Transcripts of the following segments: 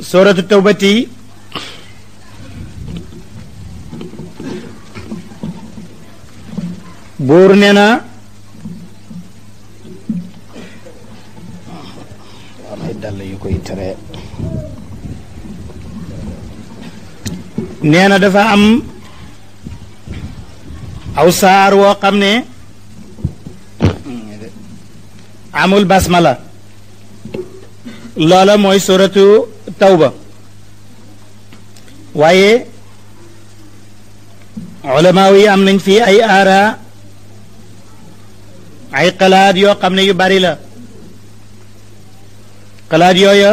suratu tawbati buur nee na ay dàll yu koy tere nee na dafa am aw saar woo xam ne amul basmala loola mooy suratu tawba waaye ulamaaw yi am nañ fii ay aara ay xalaat yoo xam ne yu bari la xalaat yooya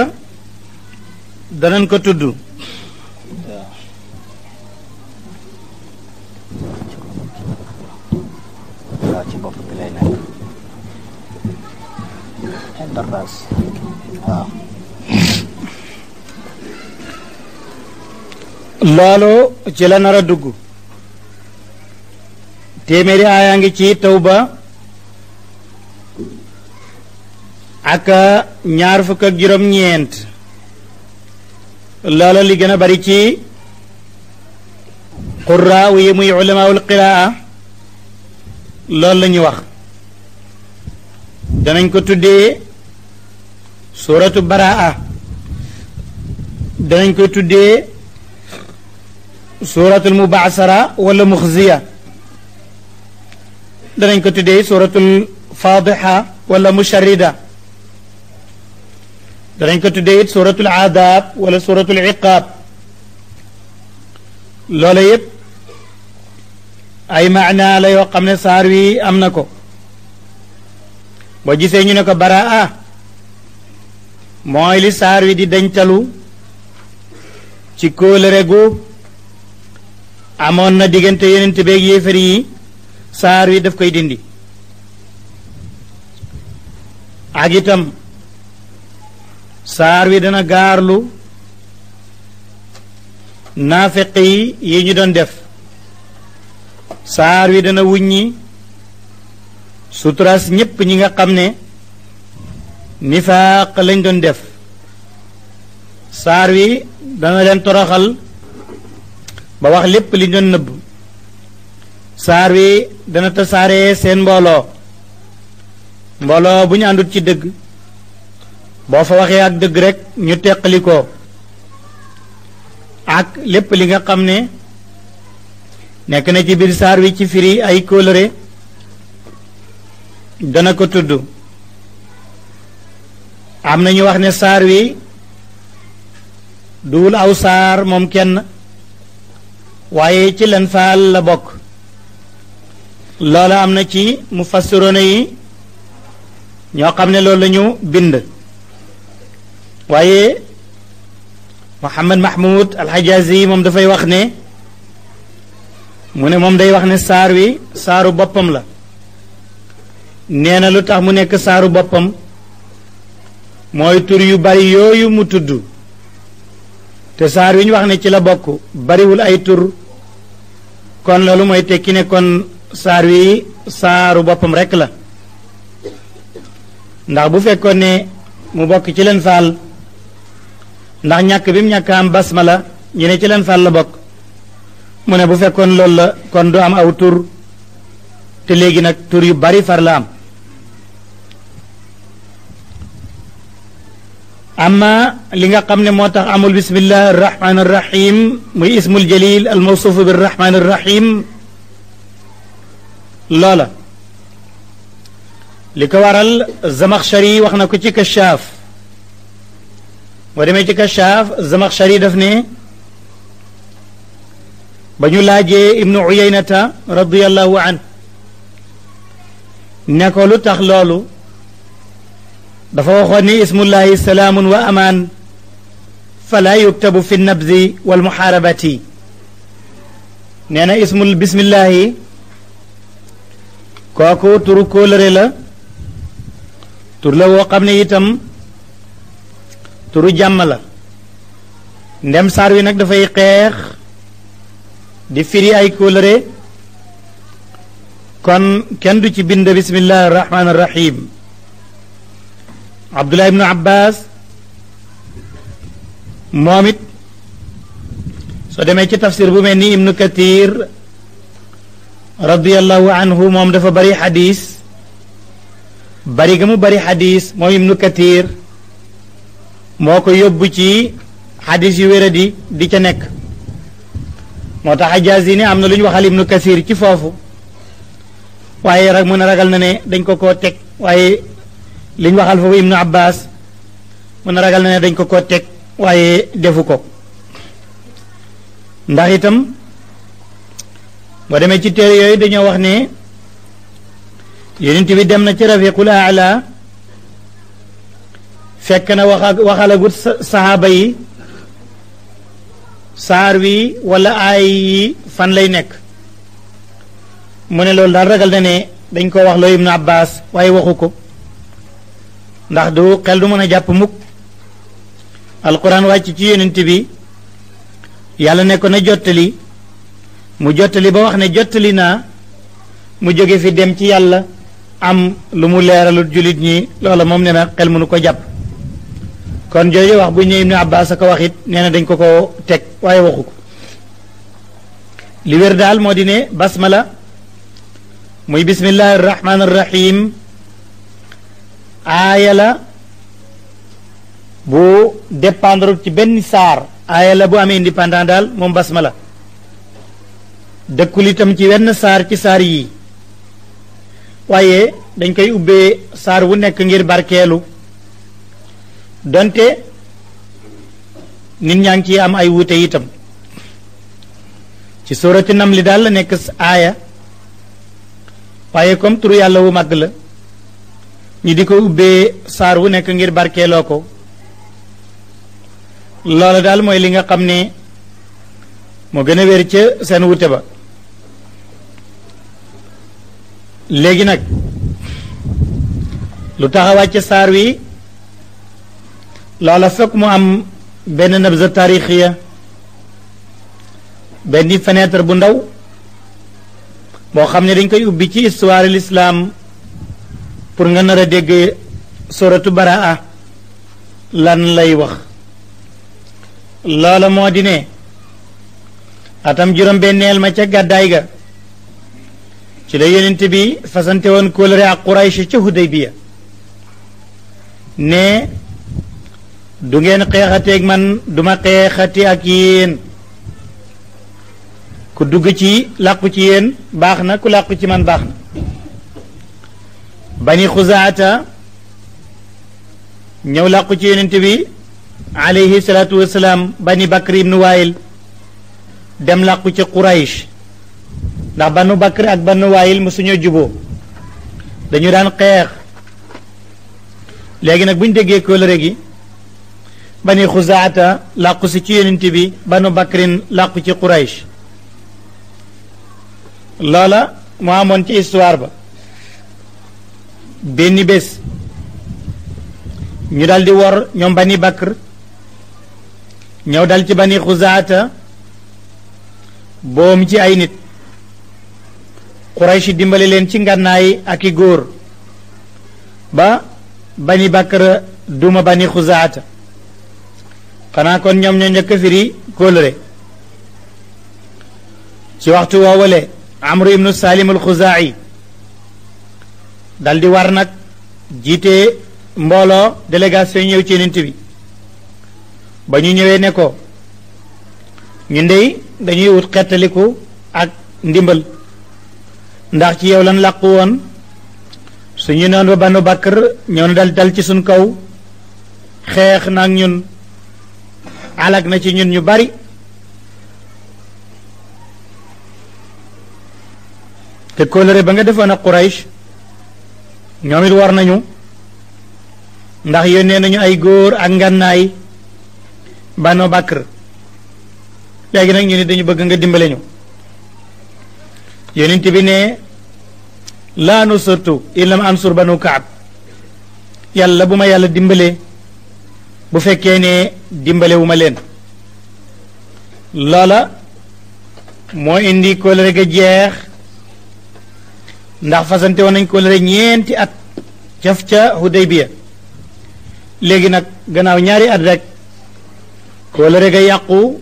danañ ko tudd ci bopp bi lay nekk interface waaw loolu ci la nar a dugg téeméeri aayaa ngi ci tawba ak ñaar fukk ak juróom-ñeent loola li gën a bari ci qurraa yi muy ulamaul qiraa loolu la ñu wax danañ ko tuddee suratu baraa danañ ko tuddee suratul mubaasara wala muxziya danañ ko tuddee suratul fadiha wala musharrida danañ ko tuddee it suratul aadaab wala suratul iqaab loola yëpp ay maana la yoo xam ne saar wi am na ko boo gisee ñu ne ko baraa mooy li saar wi di dañtalu ci kóolëre gu amoon na diggante yonent beeg yéefar yi saar wi daf koy dindi ak itam saar wi dana gaarlu naafeq yi ñu doon def saar wi dana wuññi suturaas ñépp ñi nga xam ne nifaaq lañ doon def saar wi dana leen toroxal ba wax lépp liñ doon nëbb saar wi dana tasaaree seen mbooloo bu ñu àndut ci dëgg boo fa waxee ak dëgg rek ñu teqali ko ak lépp li nga xam ne nekk na ci biir saar wi ci firi ay kóolëre dana ko tudd am na ñu wax ne saar wi duwul aw saar moom kenn waaye ci lan faal la bokk loola am na ci mufassiroona yi ñoo xam ne loolu la ñu bind waaye Muhammad Mahmoud al-Hajazi moom dafay wax ne mu ne moom day wax ne saar wi saaru boppam la nee na lu tax mu nekk saaru boppam mooy tur yu bari yooyu mu tudd te saar wi ñu wax ne ci la bokk bariwul ay tur kon loolu mooy tekki ne kon saar wi saaru boppam rekk la ndax bu fekkoon ne mu bokk ci leen faal ndax ñàkk bi mu ñàkk am basmala ñu ne ci leen faal la bokk mu ne bu fekkoon loolu la kon du am aw tur te léegi nag tur yu bari far la am amma li nga xam ne moo tax amul bismillah arrahman arrahim muy ismul jalil al mawsuuf bi arrahman arrahim loola li ko waral Zamakhshari wax na ko ci Kashaaf boo demee ci Kashaaf Zamakhshari daf ne ba ñu laajee ibnu Uyaynata radiyallahu an ne ko lu tax loolu dafa waxoon ni ismullahi salaamun wa amaan fala yuktabu fi nabzi wal muharabati nee na ismul bismillahi kooku turu kóolëre la tur la woo xam ne itam turu jàmm la ndem saar wi nag dafay xeex di firi ay kóolëre kon kenn du ci bind bismillahi arrahmani arrahim Abdullah ibnu Abbas moom it soo demee ci tafsir bu mel ni ibnu kathir radiyallahu anhu moom dafa bari xadis bari ga mu bari xadis moom ibnu kathir moo ko yóbbu ci xadis yu wéradi di ca nekk moo tax Xajaazi ne am na lu ñu waxal ibnu kathir ci foofu waaye rek mën a ragal na ne dañ ko koo teg waaye li ñu waxal foofu ibnu abbas mën a ragal na ne dañ ko koo teg waaye defu ko ndax itam boo demee ci téere yooyu dañoo wax ne yonent bi dem na ci rafiqul aala fekk na waxalagut sahaaba yi saar wi wala aay yi fan lay nekk mu ne loolu daal ragal na ne dañ ko wax loo ibnu abbas waaye waxu ko ndax du xel du mën a jàpp mukk alquran wàcc ci yonent bi yàlla ne ko na jottali mu jottali ba wax ne jottali naa mu jóge fi dem ci yàlla am lu mu leeralut julit ñi loola moom nee na xel mënu ko jàpp kon jooju wax bu ñu ibnu abbas a ko wax it nee na dañ ko ko teg waaye waxu ko li wér daal moo di ne basmala muy bismillahi arrahmani arrahim aaya la bu dépendre ci benn saar aaya la bu amee indépendant daal moom basmala dëkkul itam ci wenn saar ci saar yi waaye dañ koy ubbee saar wu nekk ngir barkeelu donte nit ñaa ngi ci am ay wuute itam ci suurati Namli daal la nekk aaya waaye comme turu yàlla wu màgg la ñi di ko ubbee saar wu nekk ngir barkeeloo ko loola daal mooy li nga xam ne moo gën a wér ca seen wute ba léegi nag lu tax a wàcc saar wi loola fekk mu am benn nabza taarixiya benn fenêtre bu ndaw boo xam ne dañ koy ubbi ci histoire l'islam pour nga nar a dégg suratu baraa lan lay wax loola moo di ne atam juróom-benneel ma ca gàddaay ga ci la yonent bi fasante woon kóllëre ak Quraysh ca Hudaybiya ne du ngeen xeexateeg man duma xeexati ak yéen ku dugg ci làqu ci yéen baax na ku làqu ci man baax na bani xuzaata ñëw làqu ci yonent bi alayhi salaatu wasalaam bani bakr ibnu waayil dem làqu ci Quraysh ndax banu bakr ak banu waayil mësuñoo juboo dañu daan xeex léegi nag bu ñu déggee kóllëre gi bani xuzaata làqu si ci yonent bi banu bakrin làqu ci Quraysh loola moo amoon ci histoire ba benn bés ñu dal di wor ñoom bani bakr ñëw dal ci bani xuzaata boom ci ay nit Quraysh dimbale leen ci ngànnaay ak i góor ba bani bakr duma bani xuzaata xanaa kon ñoom ñoo njëkk firi kóllëre ci waxtu woowale amru ibnu salim al xuzaayi dal di war nag jiite mbooloo délégation ñëw ci nint bi ba ñu ñëwee ne ko ñu ndey dañuy wut xettaliku ak ndimbal ndax ci yow lan làqu woon suñu noon ba banu bakr ñëw na dal ci suñ kaw xeex nag ñun alag na ci ñun ñu bari te kóllëre ba nga defoon ak Quraysh ñoom it war nañu ndax yónnee nañu ay góor ak ngànnaay banu bakr léegi nag ñu ne dañu bëgg nga dimbale ñu yonent bi ne laa nusurtu illam ansur banu kaab yàlla bu ma yàlla dimbale bu fekkee ne dimbale wu ma leen loola moo indi kóllëre ga jeex ndax fasante woon nañ kóllëre ñeenti at ca Hudaybiya léegi nag gannaaw ñaari at rek wala rek a yàqu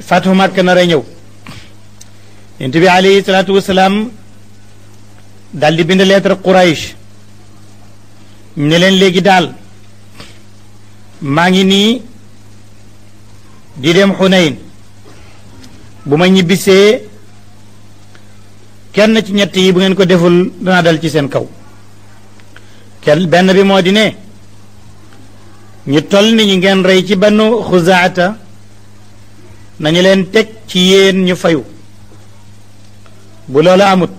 fatu Makka nar a ñëw yonent bi alayhi salaatu wasalaam daal di bind lettre Quraysh ne leen léegi daal maa ngi nii di dem Xunayn bu ma ñibbisee kenn ci ñett yi bu ngeen ko deful danaa dal ci seen kaw kenn benn bi moo di ne ñu toll ni ñu ngeen rey ci Banu Xuzaata nañu leen teg ci yéen ñu fayu bu loolu amut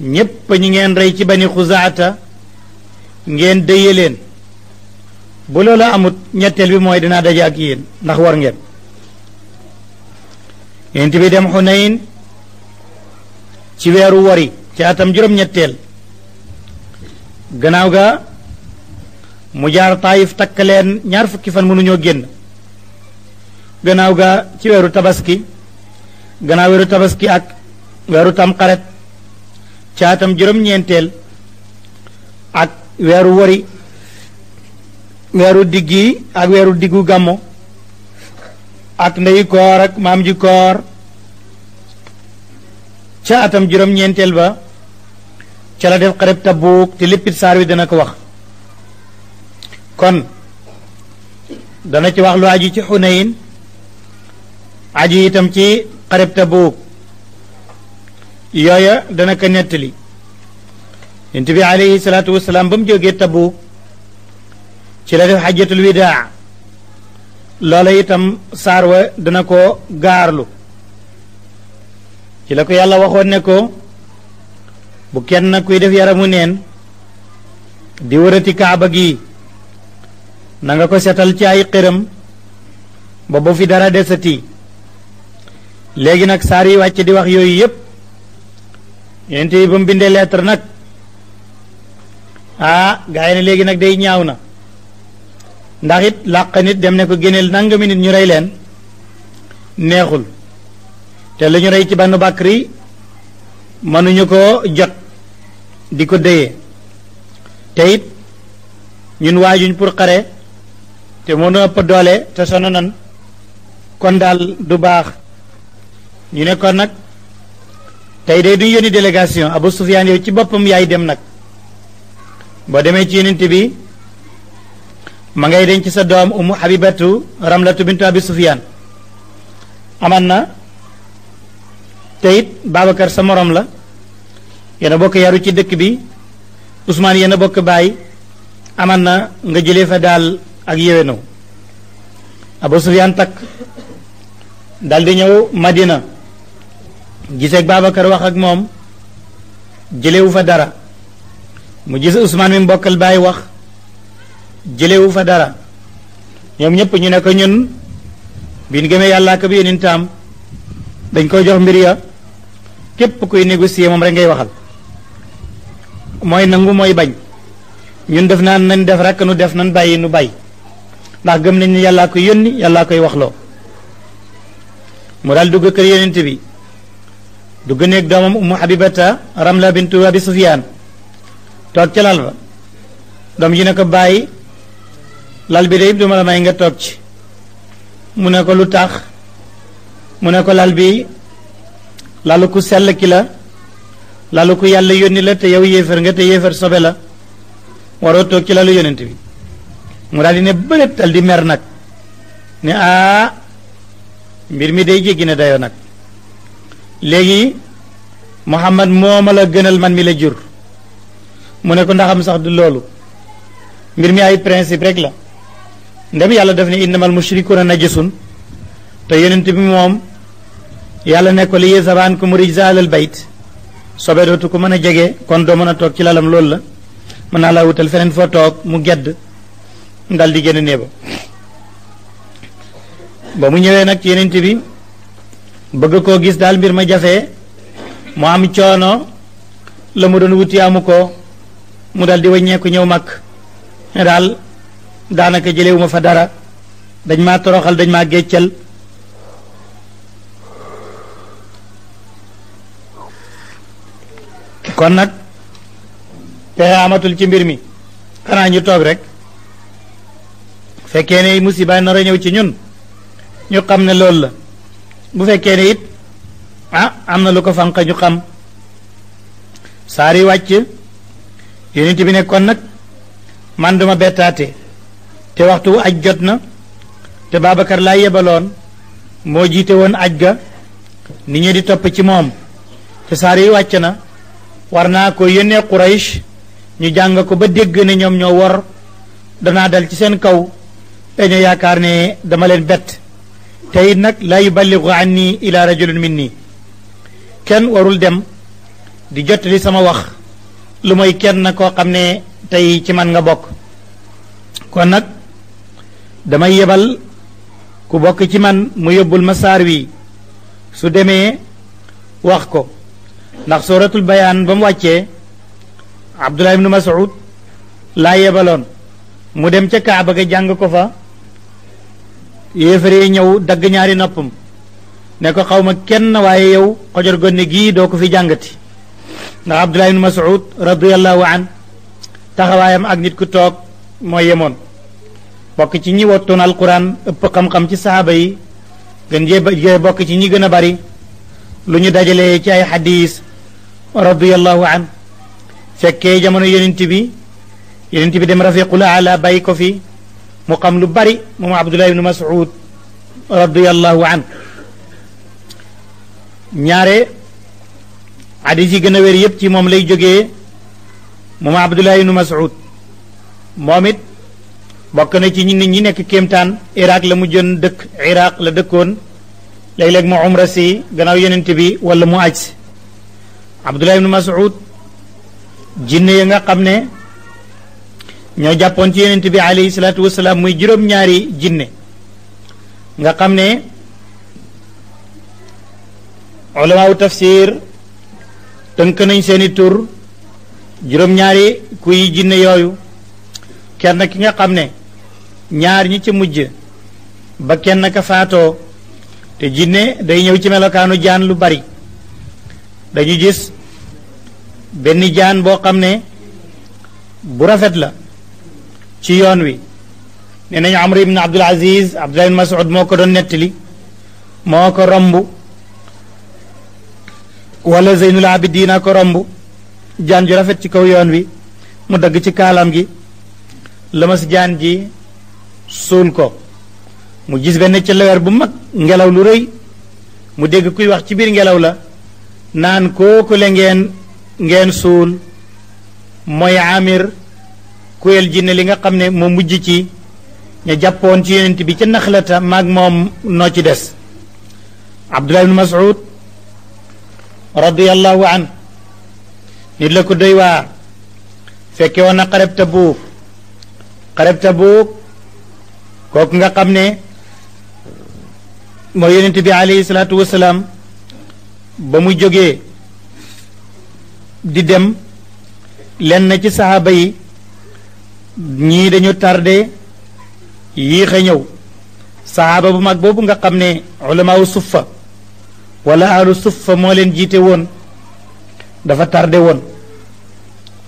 ñépp ñi ngeen rey ci Bani Xuzaata ngeen dëye leen bu loolu amut ñetteel bi mooy dinaa daje ak yéen ndax war ngeen yonent bi dem Xunayn ci weeru wari ci atam juróom-ñetteel gannaaw ga mu jaar Taayif takk leen ñaar fukki fan mënuñoo génn gannaaw ga ci weeru tabaski gannaaw weeru tabaski ak weeru tamxarit ci atam juróom-ñeenteel ak weeru wari weeru diggi ak weeru diggu gàmmo ak ndeyi koor ak maam ji koor ca atam juróom-ñeenteel ba ca la def xareb Tabuuk te léppit saar wi dana ko wax kon dana ci wax lu aju ci Xunayn aju itam ci xareb Tabuuk yooya dana ko nettali yonent bi alayhi salaatu wasalaam ba mu jógee Tabuuk ci la def xajjatul widaa loola itam saar wa dana ko gaarlu ci la ko yàlla waxoon ne ko bu kenn kuy def yaramu neen di wërati kaaba gi na nga ko setal ci ay xiram ba bu fi dara desati léegi nag saar yi wàcc di wax yooyu yépp yonent yi ba mu bindee lettre nag gaa yi ne léegi nag day ñaaw na ndax it làq nit dem ne ko génneel nangami nit ñu rey leen neexul te lu ñu rey ci Banu Bakri mënuñu ko jot di ko déyee te it ñun waajuñ pour xare te mënu ëpp doole te sono nan kon daal du baax ñu ne kon nag tey day duñ yónni délégation Abu Sufyaan yow ci boppam yaay dem nag boo demee ci yonent bi ma ngay denc sa doom Ummu Habibatu Ramlatu bintu Abi Sufyaan aman na te it Babacar sa morom la yéen a bokk yaru ci dëkk bi Ousmane yéen a bokk baay aman na nga jëlee fa daal ak yéwénoo Abu Sufyaan takk dal di ñëw Madina giseeg Babacar wax ak moom jëlewu fa dara mu gis Ousmane mi mbokkal baay wax jëlewu fa dara ñoom ñëpp ñu ne ko ñun biñ gëmee yàlla ak bi yonentam dañ koy jox mbir ya képp kuy négocier moom rek ngay waxal mooy nangu mooy bañ ñun def naan nañ def rek nu def nan bàyyi nu bàyyi ndax gëm nañ ne yàllaa koy yónni yàllaa koy waxloo mu daal dugg kër yonent bi dugg néeg doomam Ummu Habibata Ramla bintu Abi Sufyaan toog ca lal ba doom ji ne ko bàyyi lal bi de yëpp duma la may nga toog ci mu ne ko lu tax mu ne ko lal bi lalu ku sell ki la lalu ku yàlla yónni la te yow yéefar nga te yéefar sobe la waroo toog ci lalu yónent bi mu daal di ne bëreet dal di mer nag ne mbir mi day jéggi ne dayoo nag léegi Muhammad mooma la gënal man mi la jur mu ne ko ndaxam sax du loolu mbir mi ay principe rek la ndem yàlla daf ne innamal mushrikuuna najasun te yonent bi moom yàlla ne ko li yazhaba ankum rijza ahlal bayt sobe dootu ko mën a jege kon doo mën a toog ci lalam loolu la mën naa laa wutal feneen foo toog mu gedd dal di génn néeba ba mu ñëwee nag ci yonent bi bëgg koo gis daal mbir ma jafe mu am coono la mu doon wuti amu ko mu dal di wàññeeku ñëw mag ne daal daanaka jëlewuma fa dara dañ maa toroxal dañ maa géccal kon nag pexe amatul ci mbir mi xanaa ñu toog rek fekkee ne musiba nar a ñëw ci ñun ñu xam ne loolu la bu fekkee ne it am na lu ko fanq ñu xam saar yi wàcc yonent bi ne kon nag man duma bettaate te waxtu aj jot na te Babacar laa yebaloon moo jiite woon aj ga nit ñi di topp ci moom te saar yi wàcc na war naa ko yónnee Quraysh ñu jàng ko ba dégg ne ñoom ñoo wor danaa dal ci seen kaw dañoo yaakaar ne dama leen bett te it nag laa yuballigu anni ila rajulun minni kenn warul dem di jottali sama wax lu mooy kenn koo xam ne tey ci man nga bokk kon nag damay yebal ku bokk ci man mu yóbbul ma saar wi su demee wax ko ndax suratul bayaan ba mu wàccee Abdullah ibnu Mas'ud laa yebaloon mu dem ca Kaaba ga jàng ko fa yéefare ñëw dagg ñaari noppam ne ko xaw ma kenn waaye yow xojor gonne gii doo ko fi jàngati ndax Abdullah ibnu Mas'ud radiyallahu an taxawaayam ak nit ku toog mooy yemoon bokk ci ñi wottoon alquran ëpp xam-xam ci sahaaba yi gën jee bokk ci ñi gën a bari lu ñu dajalee ci ay xadiis radiyallahu an fekkee jamono yonent bi dem rafiqul aala bàyyi ko fi mu xam lu bari moom Abdullah ibnu Mas'ud radiyallahu an ñaare xadiis yi gën a wér yépp ci moom lay jógee moom Abdullah ibnu Mas'ud moom it bokk na ci nit ñi nekk kéemtaan Iraq la mu jën dëkk Iraq la dëkkoon léeg-léeg mu umra si gannaaw yonent bi wala mu aj si Abdullah ibnu Mas'ud jinne ya nga xam ne ñoo jàppoon ci yonent bi alayhi salaatu wasalaam muy juróom-ñaari jinne nga xam ne ulamaaw tafsir tënk nañ seeni tur juróom-ñaari kuy jinne yooyu kenn ki nga xam ne ñaar ñi ci mujj ba kenn ka faatoo te jinne day ñëw ci melokaanu jaan lu bari dañu gis benn jaan boo xam ne bu rafet la ci yoon wi nee nañu Amr ibn Abdul Aziz Abdullah ibn Mas'ud moo ko doon nettali moo ko romb wala Zeynul Abidina ko romb jaan ju rafet ci kaw yoon wi mu dagg ci kaalam gi lëmas jaan ji suul ko mu gis benn ci lewer bu mag ngelaw lu rëy mu dégg kuy wax ci biir ngelaw la naan kooku le ngeen suul mooy Amir kuyel jinne li nga xam ne moo mujj ci ña jàppoon ci yonent bi ca Naxlata maag moom noo ci des Abdullah ibn Mas'ud radiyallahu an nit la ko doy waar fekke woon na xareb Tabuuk kooku nga xam ne mooy yonent bi alayhi salaatu wasalaam ba mu jógee di dem lenn ci saxaaba yi ñii dañu tardé yéex a ñëw saxaaba bu mag boobu nga xam ne ulamaawu suffa wala ahlu suffa moo leen jiite woon dafa tardé woon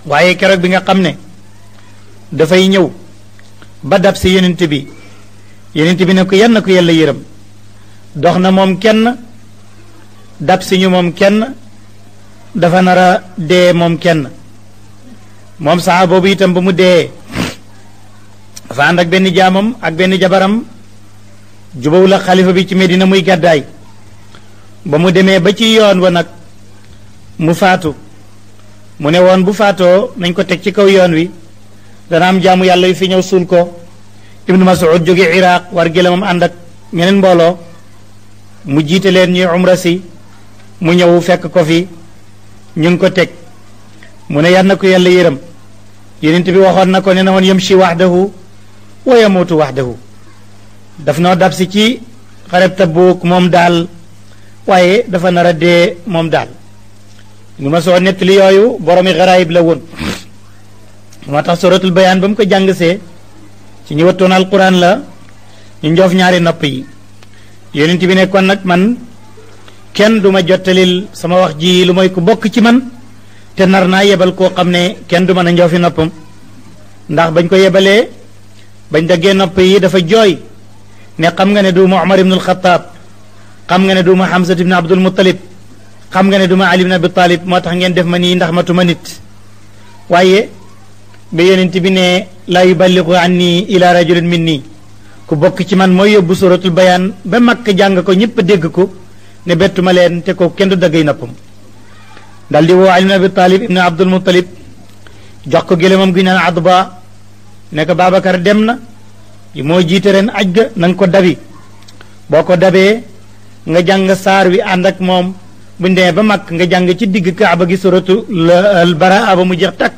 waaye keroog bi nga xam ne dafay ñëw ba dab si yonent bi ne ko yan na ko yàlla yërëm dox na moom kenn dab si ñu moom kenn dafa nar a dee moom kenn moom saxaaba boobu itam ba mu dee dafa ànd ak benn jaamam ak benn jabaram jubawu la xalifa bi ci Medina muy gàddaay ba mu demee ba ci yoon wa nag mu faatu mu ne woon bu faatoo nañ ko teg ci kaw yoon wi dana am jaamu yàlla yu fi ñëw suul ko Ibnu Mas'ud jóge Iraq war gélamam ànd ak ñeneen mbooloo mu jiite leen ñuy umra si mu ñëw fekk ko fi ñu ngi ko teg mu ne yal na ko yàlla yërëm yonent bi waxoon na ko ne na woon yamshi wahdahu wa yamutu wahdahu daf noo dab si ci xareb Tabuk moom daal waaye dafa nar a dee moom daal ñu ma soo nettali yooyu boromi xaraayib la woon moo tax suratul bayaan ba mu ko jàng see ci ñu wattoon alquran la ñu njoof ñaari nopp yi yonent bi ne kon nag man kenn duma jottalil sama wax ji lu mooy ku bokk ci man te nar naa yebal koo xam ne kenn du mën a njoofi noppam ndax bañ ko yebalee bañ daggee nopp yi dafa jooy ne xam nga ne duuma Umar ibn al-Khattab xam nga ne duuma Hamza ibn Abdul Muttalib xam nga ne duma Ali ibn Abi Talib moo tax ngeen def ma nii ndax matuma nit waaye ba yonent bi ne laa yuballigu anni ila rajulin minni ku bokk ci man mooy yóbbu suratul bayaan ba makk jàng ko ñëpp dégg ko ne bettuma leen te ko kenn du daggay noppam dal di woo Ali ibn Abi Talib ibn Abdul Muttalib jox ko gëlémam gi naan Adba ne ko Babacar dem na moo jiite ren aj ga na nga ko dabi boo ko dabee nga jàng saar wi ànd ak moom buñ demee ba mag nga jàng ci digg kaaba gi suratu al baraa ba mu jeex takk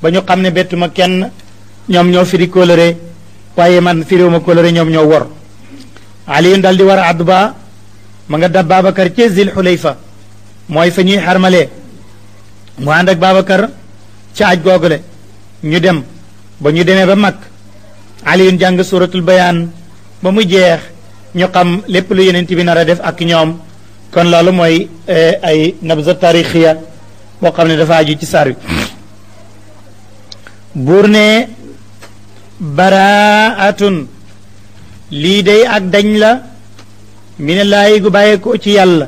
ba ñu xam ne bettuma kenn ñoom ñoo firi kóolëre waaye man firiwuma kóolëre ñoom ñoo wor Aliyun dal di war a Adba ma nga dab Babacar ci Zil Xulayfa mooy fa ñuy xarmalee mu ànd ak Babacar ca aj googule ñu dem ba ñu demee ba mag Aliyun jàng suratul bayaan ba mu jeex ñu xam lépp lu yeneen bi nar a def ak ñoom kon loolu mooy ay nabza tarixiya boo xam ne dafa aju ci saar wi buur ne baraatun lii day ak dañ la minallaahi gu bàyyeekoo ci yàlla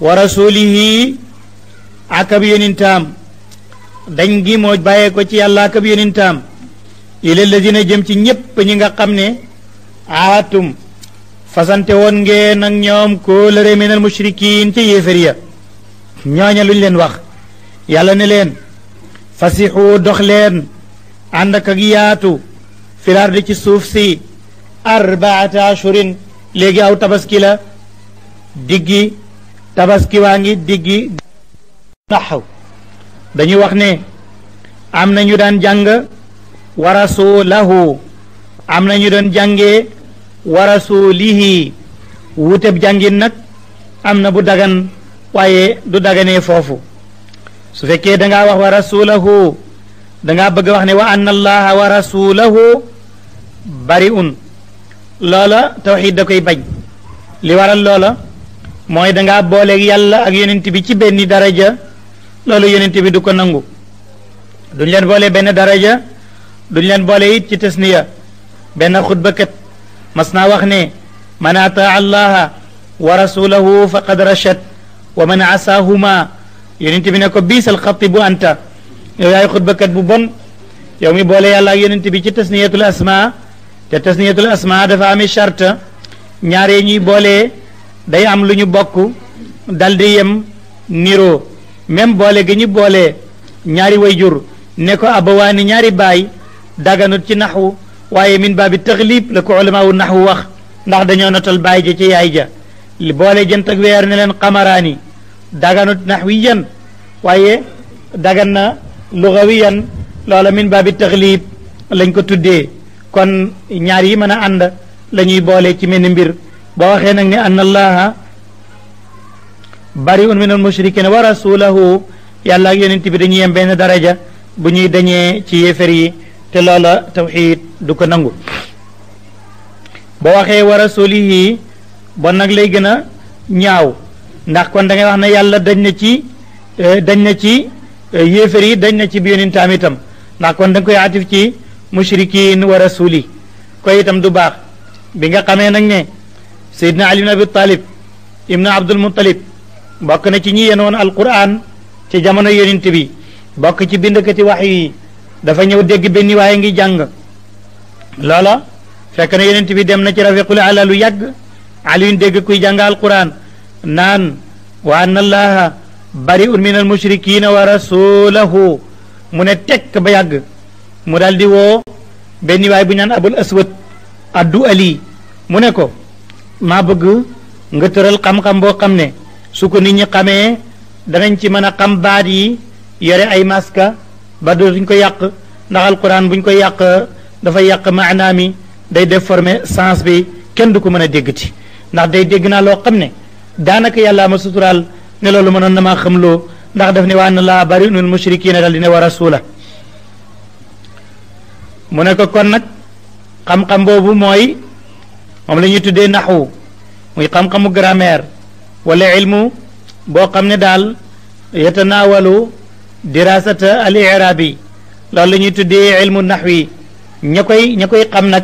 wa rasulihi ak ab yonentam dañ gi moo bàyyeekoo ci yàlla ak ab yonentam ila lazina jëm ci ñépp ñi nga xam ne aatum fasante woon ngeen ak ñoom kóolëre minal mushrikiin ca yéefar ya ñooña luñ leen wax yàlla ne leen fasixu dox leen ànd ak yaatu fil ardi ci suuf si arbaata ashurin léegi aw tabaski la diggi tabaski waa ngi diggi naxaw dañuy wax ne am na ñu daan jàng wa rasulahu am na ñu doon jàngee wa rasulihi wuteb jàngin nag am na bu dagan waaye du daganee foofu su fekkee dangaa wax wa rasulahu dangaa bëgg wax ne wa anna allaha wa rasulahu bari'un loola tawxiid da koy bañ li waral loola mooy dangaa booleeg yàlla ak yonent bi ci benn daraja loolu yonent bi du ko nangu duñ leen boole benn daraja duñ leen boole it ci tasniya benn xutbakat mas naa wax ne man ataa allaha wa rasulahu faqad rachad wa man asaahuma yonent bi ne ko biisal xatibu anta yow yaay xutbakat bu bon yow mi boole yàlla ak yonent bi ci tasniyatul asma te tasniyatul asma dafa ami charte ñaare ñuy boole day am lu ñu bokk dal di yem niroo même boole gi ñu boole ñaari wayjur ne ko abawaani ñaari baay daganut ci naxwu waaye min baabi taxlib la ko ulamaawu naxwu wax ndax dañoo notal baay ja ci yaay ja li boole jant ak weer ne leen xamaraani daganut naxwiyan waaye dagan na lugawiyan loola min baabi taxlib lañ ko tuddee kon ñaar yi mën a ànd la ñuy boole ci mel ni mbir boo waxee nag ne anna allaha bariun min al mushrikin wa rasulahu yàlla ak yonent bi dañuy yem benn daraja bu ñuy dañee ci yéefar yi te loola tawxiid du ko nangu boo waxee wa rasulihi bon nag lay gën a ñaaw ndax kon da ngay wax ne yàlla dañ na ci yéefar yi dañ na ci bi yonentam itam ndax kon da nga koy atif ci mushrikin wa rasuli koy itam du baax bi nga xamee nag ne Seydina Ali ibn Abi Talib ibnu Abdul Muttalib bokk na ci ñi yenoon alquran ci jamono yonent bi bokk ci bindkati wax yi dafa ñëw dégg benn waaye ngi jàng loola fekk na yonent bi dem na ci rafiqul ala lu yàgg Aliyun dégg kuy jàng alquran naan wa anna allaha bari'un min al mushrikina wa rasulahu mu ne tekk ba yàgg mu daal di woo benn waay bu ñaan abul aswad addu ali mu ne ko maa bëgg nga tëral xam-xam boo xam ne su ko nit ñi xamee danañ ci mën a xam baat yi yore ay maska ba dootuñ ko yàq ndax alquran buñ ko yàq dafa yàq maanaa mi day déformer sens bi kenn du ko mën a déggati ndax day dégg naa loo xam ne daanaka yàlla ma suturaal ne loolu mënoon na maa xam loo ndax daf ne wa anna laa bari'un minal mushrikiina dal di ne wa rasula mu ne ko kon nag xam-xam boobu mooy moom la ñuy tuddee naxwu muy xam-xamu grammaire wala ilmu boo xam ne daal yatanaawalu dirasata al irabi loolu la ñuy tuddee ilmu naxwi ña koy xam nag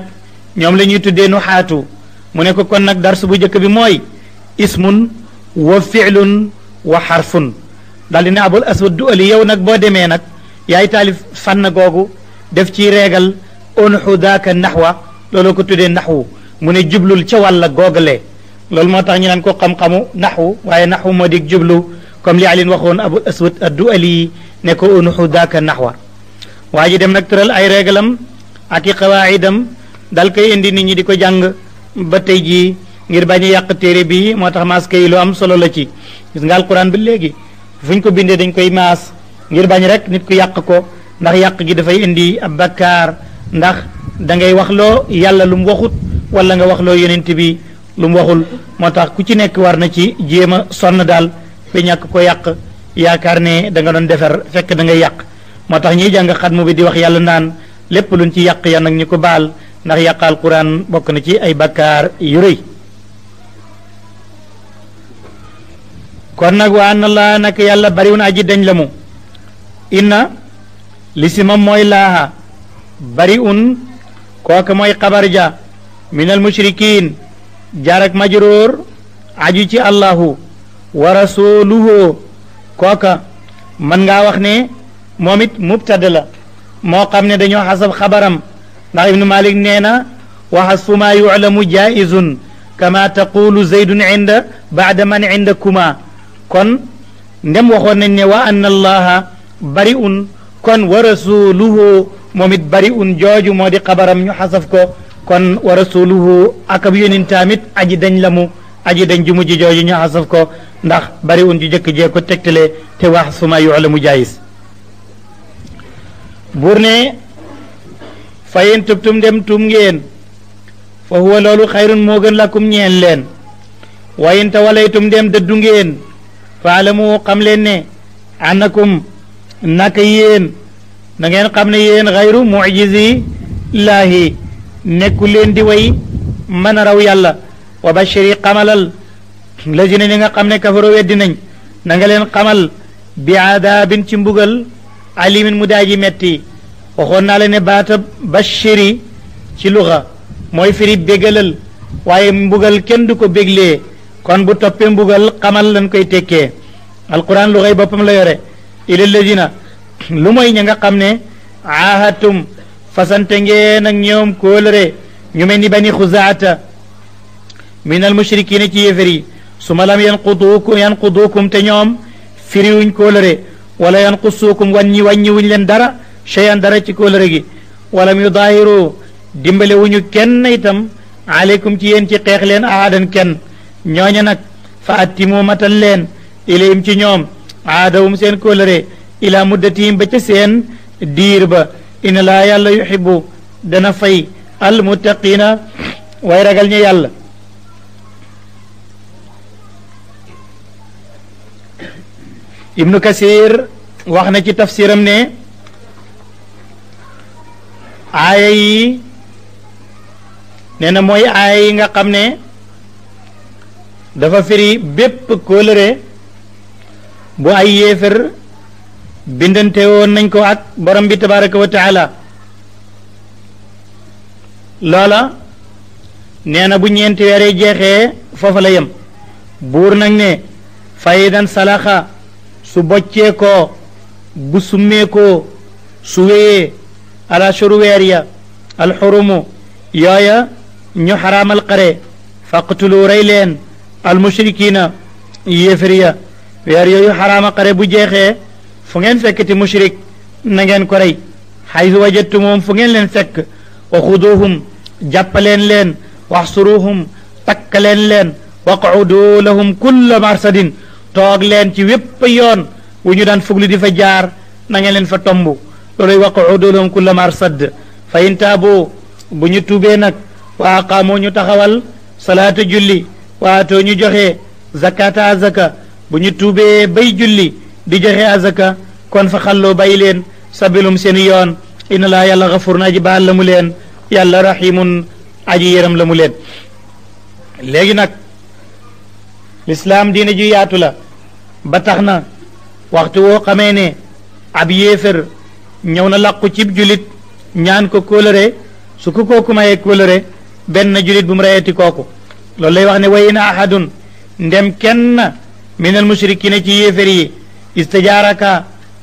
ñoom la ñuy tuddee nu xaatu mu ne ko kon nag dars bu njëkk bi mooy ismun wa fi'lun wa xarfun daal di ne abul aswad du ali yow nag boo demee nag yaay taalif fànn googu def ci reegal unxu daaka naxwa loolu ko tuddee naxwu mu ne jublul ca wàlla googale loolu moo tax ñu naan ko xam-xamu naxwu waaye naxwu moo di jublu comme li alin waxoon abul aswad addu ali ne ko unxu daaka naxwa waa ji dem nag tëral ay reegalam ak i qawaidam dal koy indi nit ñi di ko jàng ba tey jii ngir bañ a yàq téere bi moo tax maas kay lu am solo la ci gis nga alquran ba léegi fu ñu ko bindee dañ koy maas ngir bañ rek nit ku yàq ko ndax yàq gi dafay indi ab bakkaar ndax da ngay wax loo yàlla lu mu waxut wala nga wax loo yonent bi lu mu waxul moo tax ku ci nekk war na ci jéem a sonn daal ba ñàkk ko yàq yaakaar ne da nga doon defar fekk da ngay yàq moo tax ñiy jàng xatmu bi di wax yàlla naan lépp luñ ci yàq ya nag ñu ko baal ndax yàq alquran bokk na ci ay bakkaar yu rëy kon nag wa anna allah nag yàlla bariwun aji dañ la mu inna li si moom mooy laaha bariwun kooka mooy xabar ja min al mushrikin jaarak majruur aju ci allahu wa rasuluhu kooka mën ngaa wax ne moom it mubtada la moo xam ne dañoo xasab xabaram ndax ibnu malik nee na wa xasfu maa yuclamu jaizun kama taqulu zaydun inda baada man indakuma kon ndem waxoon nañ ne wa anna allaha bari'un kon wa rasuluhu moom it bari'un jooju moo di xabaram ñu xasaf ko kon wa rasuluhu ak ab yónin tamit aji dañ la mu aji dañ ju mujj jooju ñu xasaf ko ndax bari'un ju jëkk jee ko tegtale te wa xasfu maa yuclamu jaiz buur ne fa in tubtum dem tum ngeen fa huwa loolu xayrun moo gën lakum ñeen leen wa in tawalaytum dem dëddu ngeen faalamu xam leen ne annakum naka yéen da ngeen xam ne yéen xayru mujizi laahi nekku leen di way mën a raw yàlla wa bashiri xamalal lazina ñi nga xam ne kafaro weddi nañ na nga leen xamal bi aadaabin ci mbugal alimin mu daaji metti waxoon naa la ne baata bashiri ci luxa mooy firi bégalal waaye mbugal kenn du ko béglee kon bu toppee mbugal xamal lañ koy tekkee alquran luxay boppam la yore ila ladina lu mooy ña nga xam ne aahadtum fasante ngeen ak ñoom kóolëre ñu mel ni bani xuzaata min al mushrikina ci yéefér yi su ma lam yanquduukum te ñoom firiwuñ kóolëre wala yanqusuukum wàññiwuñ leen dara cheyan dara ci kóolëre gi walam yudaahiru dimbale wuñu kenn itam aleykum ci yéen ci xeex leen aadan kenn ñooña nag fa attimu matal leen ilayhim ci ñoom aadawum seen kóolëre ila muddatihim ba ca seen diir ba inna laa yàlla yuhibbu dana fay almuttaqina way ragal ña yàlla ibnu kasir wax na ci tafsiram ne aaya yi nee na mooy aaya yi nga xam ne dafa firi bépp kóolëre bu ay yéefar bindante woon nañ ko ak borom bi tabaraka wa taala loola nee na bu ñeenti weere jeexee foofa la yem buur nag ne fayidan salaxa su boccee ko bu summee ko su wéyee ala shuru weer ya alxurumu yooya ñu xaraamal xare faqtulu rey leen almushrikina yéefar ya weer yooyu xaraama xare bu jeexee fu ngeen fekkati mushrik na ngeen ko rey xaysu wajadtumuhum fu ngeen leen fekk wa xuduuhum jàppaleen leen waxsuruhum takkaleen leen waqudu lahum kulla marsadin toog leen ci wépp yoon wu ñu daan fuglu di fa jaar na ngeen leen fa tomb looluy waqudu lahum kulla marsad fa in taabu bu ñu tuubee nag wa aqaamu ñu taxawal salaata julli waatoo ñu joxe zakata azaka bu ñu tuubee bay julli di joxe azaka kon fa xalloo bàyyi leen sabilum seen yoon inna laa yàlla xafur na aji baal la mu leen yàlla rahimun aji yëram la mu leen léegi nag lislaam diina ju yaatu la ba tax na waxtu woo xamee ne ab yéefér ñëw na làqu cib julit ñaan ko kóolëre su ko kooku mayee kóllëre benn julit bu mu reyati kooku loolu lay wax ne wa in ahadun ndem kenn minal mushrikina ci yéefér yi istajaaraka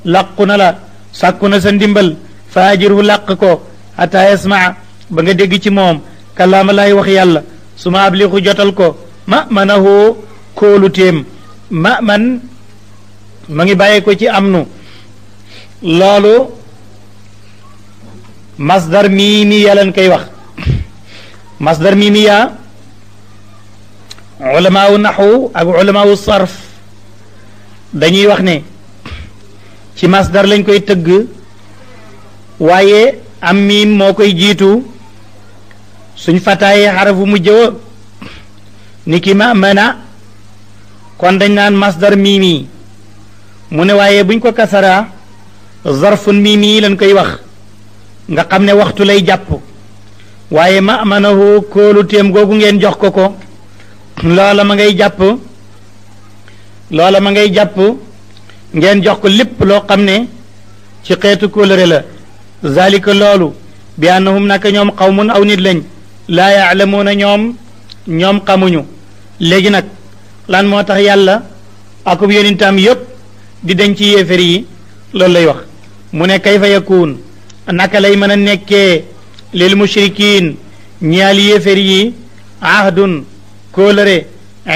làqu na la sàkku na sa ndimbal faajirhu làq ko hatta yasmaa ba nga dégg ci moom kalaama laay wax yàlla su ma ablixu jotal ko ma manahu kóolu téem ma man ma ngi bàyyee ko ci amnu loolu masdar miimiya lañ koy wax masdar miimiya ulamaawu naxwu ak ulamaawu sarf dañuy wax ne ci masdar lañ koy tëgg waaye am miim moo koy jiitu suñ fataayee xarafu mujj wa ni ki ma mana kon dañ naan masdar miimi mu ne waaye buñ ko kasara zarfun miimi lañ koy wax nga xam ne waxtu lay jàpp waaye ma manahu kóolu téem googu ngeen jox ko ko loola ma ngay jàpp ngeen jox ko lépp loo xam ne ci xeetu kóolëre la zalika loolu bi annahum naka ñoom qawmun aw nit lañ laa yaalamuuna ñoom xamuñu léegi nag lan moo tax yàlla akub yonentam yépp di dañ ci yéefér yi loolu lay wax mu ne kayfa yakun naka lay mën a nekkee lil mushrikiin ñaal yéefér yi ahdun kóolëre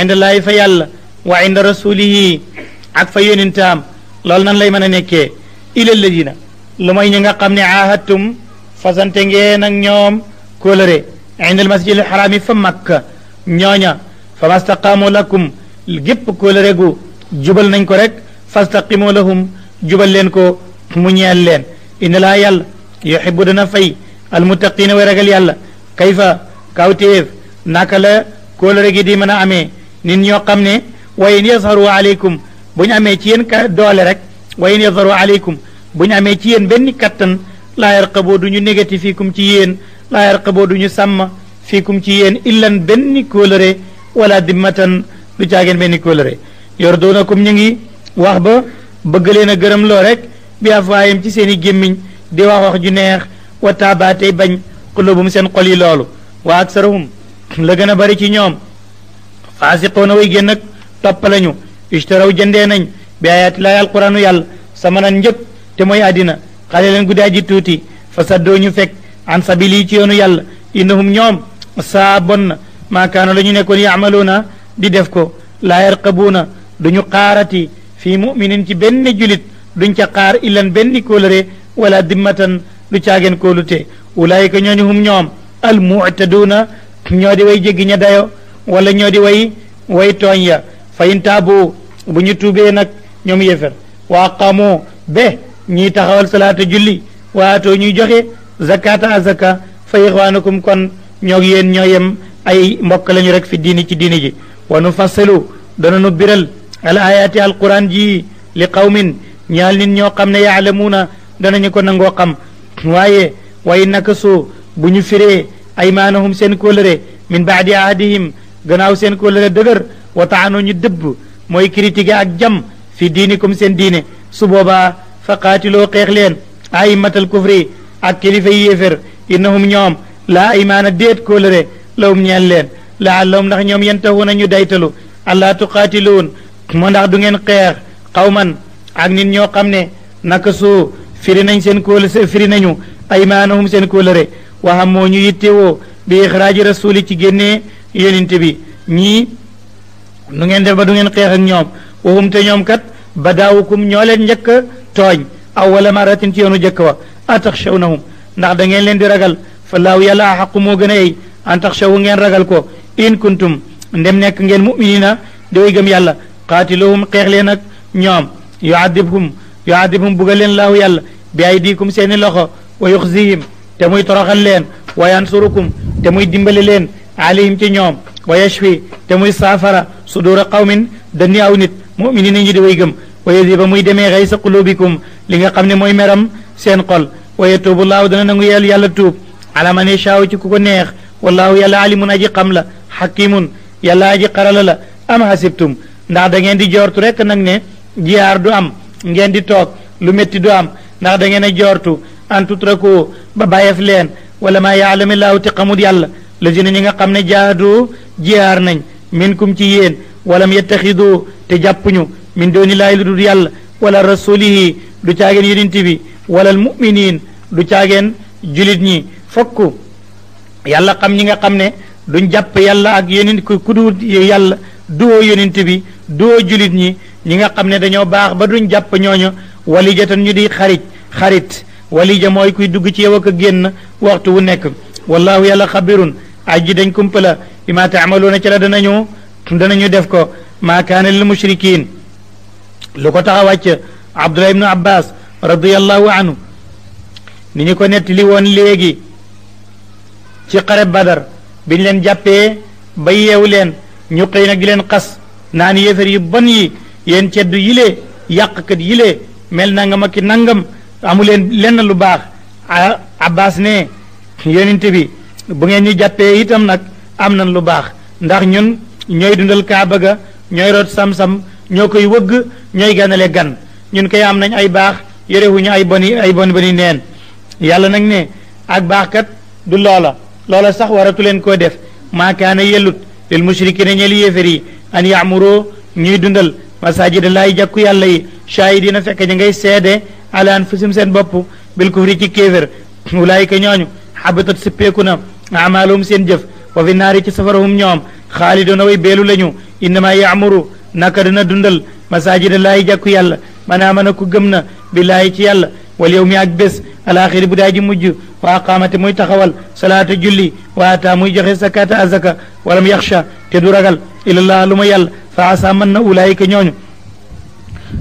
inda laahi fa yàlla wa inda rasulihi ak fa yonentam loolu nan lay mën a nekkee ila ladina lu mooy ñi nga xam ne ahadtum fasante ngeen ak ñoom kóolëre inda al masjid al xaraami fa makka ñooña fa mastaqaamu lakum gépp kóolëre gu jubal nañ ko rek fastaqimu lahum jubal leen ko mu ñeel leen inna laa yàlla yuhibbu dana fay almuttaqina way ragal yàlla kayfa kawtéef naka la kóolëre gi di mën a amee nit ñoo xam ne wa in yazharu aleykum bu ñu amee ci yéen doole rek wa in yazharu aleykum bu ñu amee ci yéen benn kattan laa yarqaboo du ñu négati fiikum ci yéen laa yarqaboo du ñu sàmm fiikum ci yéen illan benn kóolëre wala dimmatan du caageen benn kóolëre yordoonakum ñu ngi wax ba bëgg leen a gërëm loo rek bi afwaayim ci seen i gémmiñ di wax ju neex wa taabaatey bañ qulubum seen xol yi loolu wa aksarahum la gën a bari ci ñoom faasiqoona way génn ak topp lañu ishtaraw jëndee nañ bi ayaati laay alquraanu yàlla samanan njëg te mooy àddina xale leen guddaa ji tuuti fa saddoo ñu fekk an sabili ci yoonu yàlla innahum ñoom saa bon na maakaano la ñu nekkoon yaamaluuna di def ko laa yarqabuuna duñu xaarati fii muminin ci benn julit duñ ca xaar illan benn kóolëre wala dimmatan du caageen kóolute ulaayika ñooñu hum ñoom al mu'taduuna ñoo di way jéggi ña dayo wala ñoo di way tooñ ya fa in taabu bu ñu tuubee nag ñoom yéfer wa aqamu be ñiy taxawal salaata julli waatoo ñuy joxe zakata azaka fa ixwaanukum kon ñoog yéen ñoo yem ay mbokk lañu rek fi diini ci diini ji wa nufassilu dananu biral al ayaati alquran ji li qawmin ñaal nit ñoo xam ne yaalamuuna danañu ko nangoo xam waaye way naka su bu ñu firee aymaanahum seen kóolëre min baadi ahadihim gannaaw seen kóolëre dëgër wa taanu ñu dëbb mooy critiqué ak jam fi diinikum seen diine su boobaa fa qaatiloo xeex leen aymatal kufri ak kilifa yi yéefér innahum ñoom laa aymaana déet kóolëre lawum ñeel leen laallahum ndax ñoom yentahuna ñu daytalu allaa tuqaatiluun moo ndax du ngeen xeex xawman ak nit ñoo xam ne naka su firi nañ seen kóolëre firi nañu aymaanahum seen kóolëre waxam moo ñu yittewoo bi ixraaji rasuli ci génnee yonente bi ñii nu ngeen def ba du ngeen xeex ak ñoom waxum te ñoom kat badaawukum ñoo leen njëkk a tooñ awwala maratin ci yoonu jëkk wa ataxshawnahum ndax da ngeen leen di ragal fa laahu yàlla axaqu moo gën a ey an taxshawu ngeen ragal ko in kuntum ndem nekk ngeen muminina di way gëm yàlla qaatiluhum xeex leen ak ñoom yuadibhum bugal leen laahu yàlla bi aydikum seeni loxo wa yuxzihim te muy toroxal leen wa yansurukum te muy dimbali leen alayhim ci ñoom wa yashfi te muy saafara sudura qawmin dani aw nit muminina ñi di way gëm wa yadiba muy demee xaysa qulubikum li nga xam ne mooy meram seen xol wa yatubu laahu dana nangu yàlla tuub ala man yashaaw ci ku ko neex wallahu yàlla alimun aji xam la xakimun yàlla aji xarala la am hasibtum ndax da ngeen di joortu rek nag ne jiyaar du am ngeen di toog lu métti du am ndax da ngeen a joortu an tutraku ba bàyyef leen wala maa yaalamillaahu te xamut yàlla lazina ñi nga xam ne jaahadu jihaar nañ minkum ci yéen walam yettaxidu te jàppuñu min doonillaahi lu dul yàlla wala rasulihi du caageen yonent bi wala almuminin du caageen julit ñi fokk yàlla xam ñi nga xam ne duñ jàpp yàlla ak yonent ku dul yàlla duwoo yonent bi duwoo julit ñi ñi nga xam ne dañoo baax ba duñ jàpp ñooñu walijatan ñu di xarit walija mooy kuy dugg ci yow ak a génn waxtu wu nekk wallahu yàlla xabirun aji dañ kumpala bi ma taamaluuna ci la danañu def ko maa kaana lil mushrikin lu ko tax a wàcc abdullah ibnu abbas radiallahu anhu ni ñu ko nettali woon léegi ci xare badar biñ leen jàppee ba yeewu leen ñu xëy nag di leen xas naan yéefar yu bon yi yéen ceddu yile yàqkat yile mel nangam ak nangam amu leen lenn lu baax abbas ne yonente bi bu ngeen ñu jàppee itam nag am nañ lu baax ndax ñun ñooy dundal kaaba ga ñooy root sam-sam ñoo koy wëgg ñooy ganale gan ñun koy am nañ ay baax yorewuñu ay boni neen yàlla nag ne ak baax kat du loola sax waratu leen koo def maa kaana yellut lil mushrikina ñeel yéefar yi an yaamuroo ñuy dundal masajida laay jàkku yàlla yi shahidina fekk ñi ngay seede ala anfusihim seen bopp bil kufri ci kéefér ulaayika ñooñu xabatat sippeeku na amaaluhum seen jëf wa fi naari ci safarahum ñoom xaalidoona way beelu lañu innama yaamuru naka dana dundal masajida laay jàkku yàlla man amana ku gëm na billaahi ci yàlla wal yawmi ak bés alaaxiri bu daa ji mujj wa aqaamate muy taxawal salaata julli wa ata muy joxe zakata azaka walam yaxsha te du ragal ilallah lu ma yàlla fa asa mën na ulaayika ñooñu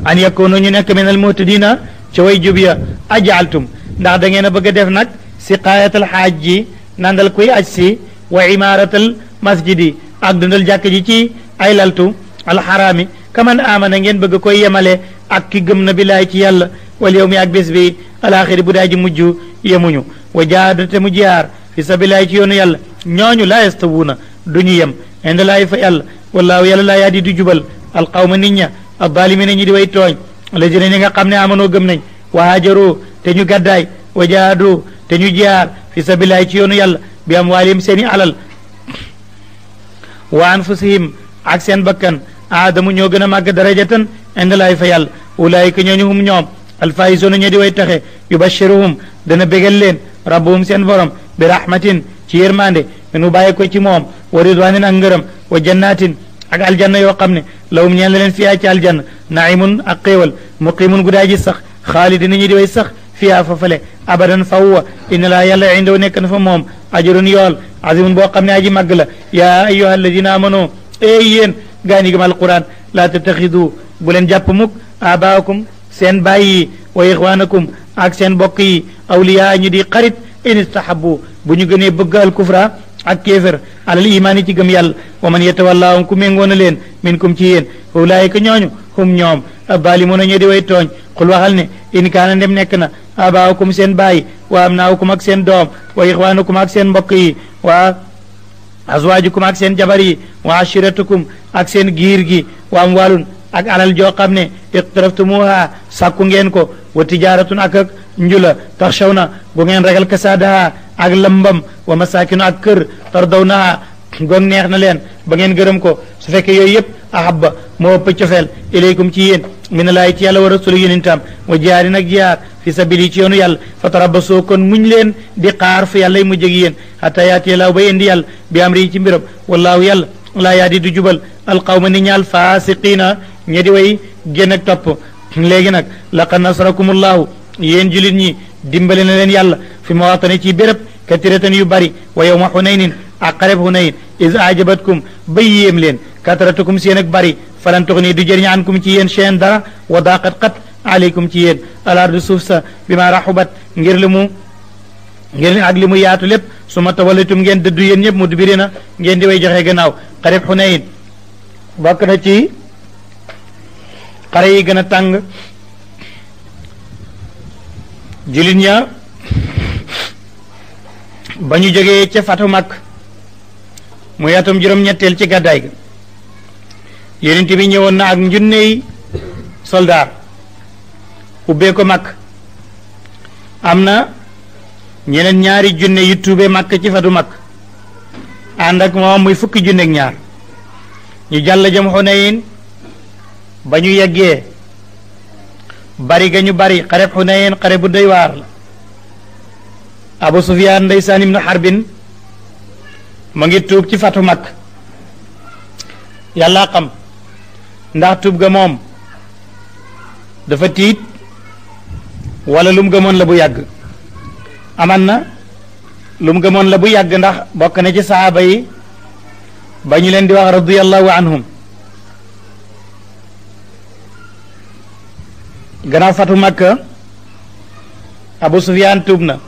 an yakunu ñu nekk min al muhtadina ca way jub ya ajaaltum ndax da ngeen a bëgg a def nag siqaayatal xaaj ji nandal kuy aj si wa imaaratal masjidi ak dundal jàkk ji ci ay laltu alxaraami kaman amana ngeen bëgg koy yemale ak ki gëm na billaay ci yàlla wal yawmi ak bés bi alaxiri bu daa ji mujj yemuñu wa jaadate mu jihaar fi sabilillahi ci yoonu yàlla ñooñu laa yastawuuna duñu yem inda laayi fa yàlla wallaahu yàlla laa yaadi du jubal alqawma nit ña addalimina ñi di way tooñ alladina ñi nga xam ne amanoo gëm nañ wa hajaroo te ñu gàddaay wa jaadoo te ñu jihaar fi sabilillahi ci yoonu yàlla bi amwaalihim seeni alal wa anfusihim ak seen bakkan aadamu ñoo gën a màgg darajatan inda laayi fa yàlla ulaayika ñooñu hum ñoom alfaaisoona ñe di way taxe yubashiruhum dana bégal leen rabbuhum seen borom bi rahmatin ci yërmande minu bàyyi ko ci moom wa ridwanin ak ngërëm wa jannatin ak aljanna yoo xam ne lawum ñeen la leen fiyaa ci aljanna naimun ak xéewal muqimun gudaa ji sax xaalidina ñi di way sax fiyaa fa fale abadan fawwa inna laa yàlla indaw nekk na fa moom ajrun yool azimun boo xam ne aji màgg la yaa ayyuha alladina amano yéen gaa ñi gëm alquran laa tattaxidu bu leen jàpp mukk abaakum seen baay yi wa ixwaanakum ak seen bokk yi awliyaa ñu di xarit in istahabu bu ñu gënee bëgg al kufra ak kéefér alal imaan yi ci gëm yàlla wa man yatawallaahum ku méngoo na leen minkum ci yéen fa ulaayika ñooñu hum ñoom abaalimuuna ñoo di way tooñ xul waxal ne in kaana ndem nekk na abaawukum seen baay wa abnaawukum ak seen doom wa ixwaanukum ak seen mbokk yi wa azwaajukum ak seen jabar yi wa ashiratukum ak seen giir gi wa amwaalun ak alal joo xam ne iqtaraftumuha sàkku ngeen ko wa tijaaratun ak njula taxshawna bu ngeen ragal kasaadaha ak lambam wa masakinu ak kër tardawnaha goog neex na leen ba ngeen gërëm ko su fekkee yooyu yëpp ahabba moo ëpp cofeel ilaykum ci yéen min laay ci yàlla wa rasuli yénintam wa jihaarin ak jihaar fi sabili ci yoonu yàlla fa tarabbasoo kon muñ leen di xaar fu yàlla mu jëg yéen hatta yaati laaw ba indi yàlla bi amri yi ci mbiram wallaahu yàlla laa yaadi du jubal alqawma ni ñaal faasiqiina ñe di way génn ak topp léegi nag laqad nasarakumullahu yéen julit ñi dimbale na leen yàlla fi mawatani ci béréb katiratan yu bari wa yawma xunaynin ak xareb xunayn is ajabatkum ba yéem leen kataratukum seen ak bari falan tuxni du jëriñ ankum ci yéen cheen dara wa daqat xat aleykum ci yéen alardu suuf sa bi ma raxubat ngir ak li mu yaatu lépp su ma tawalitum ngeen dëddu yéen ñëpp mu dubiri na ngeen di way joxe gannaaw xareb xunayn bokk na ci xare yi gën a tàng julit ña ba ñu jógee ca fatu mag muy atum juróom-ñetteel ci gàddaay ga yonent bi ñëwoon na ak njunney soldaar ubbee ko mag am na ñeneen ñaari junne yu tuube Makka ci fatu Makka ànd ak moom muy fukki junne ak ñaar ñu jàll jëm Xunayn ba ñu yeggee bari ga ñu bari xareb Xunayn xare bu doy waar la Abu Sufyaan ndeysaan ibnu Harbin mu ngi tuub ci fatu Makka yàlla xam ndax tuub ga moom dafa tiit wala lu mu gëmoon la bu yàgg aman na lu mu gëmoon la bu yàgg ndax bokk na ci saxaaba yi ba ñu leen di wax radiyallahu anhum gannaaw fatu Makka Abu Sufyaan tuub na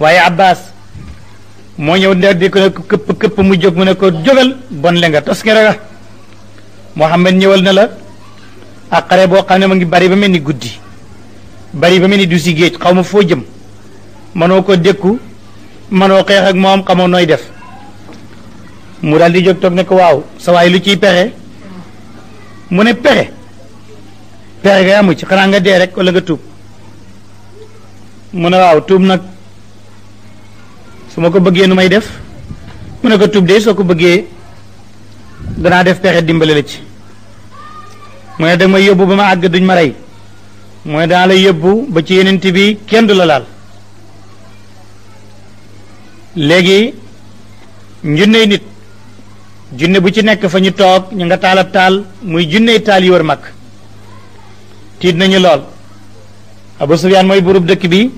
waaye Abbas moo ñëw ndeer di ko ne këpp këpp mu jóg mu ne ko jógal bon le nga tos nga Muhammad ñëwal na la ak xare boo xam ne ma ngi bari ba mel ni guddi bari ba mel ni du si géej xaw ma foo jëm mënoo ko dékku mënoo xeex ak moom xamoo nooy def mu daal di jóg toog ne ko waaw sa waay lu ciy pexe mu ne pexe nga amu ci xanaa nga dee rek wala nga tuub mu ne waaw tuub nag su ma ko bëggee nu may def mu ne ko tuub de soo ko bëggee danaa def pexe dimbale la ci mu ne danga may yóbbu ba ma àgg duñ ma rey mu ne danaa la yóbbu ba ci yenent bi kenn du la laal léegi njunney nit junne bu ci nekk fa ñu toog ñu nga taalab taal muy junney taal yi wër mag tiit nañu lool Abu Sufyaan mooy burub dëkk bi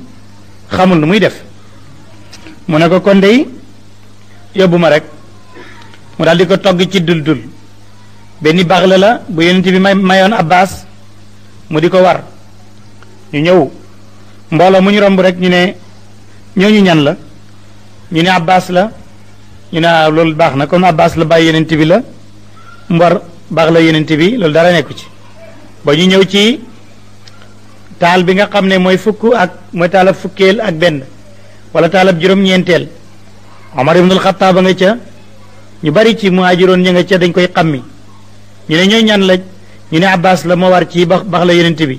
xamul nu muy def mu ne ko kon dey yóbbu ma rek mu daal di ko togg ci dul dul benn baax la bu yonent bi mayoon Abbas mu di ko war ñu ñëw mbooloo mu ñu romb rek ñu ne ñooñu ñan la ñu ne Abbas la ñu ne loolu baax na kon Abbas la bàyyi yonent bi la mbor baax la yonent bi loolu dara nekku ci ba ñu ñëw ci taal bi nga xam ne mooy mooy taalab fukkeel ak benn wala taalab juróom-ñeenteel Omar ibnul Xattaab ba nga ca ñu bari ci muhaajiroon ña nga ca dañ koy xammi ñu ne ñooy ñan la ñu ne Abbas la moo war ci baax la yonent bi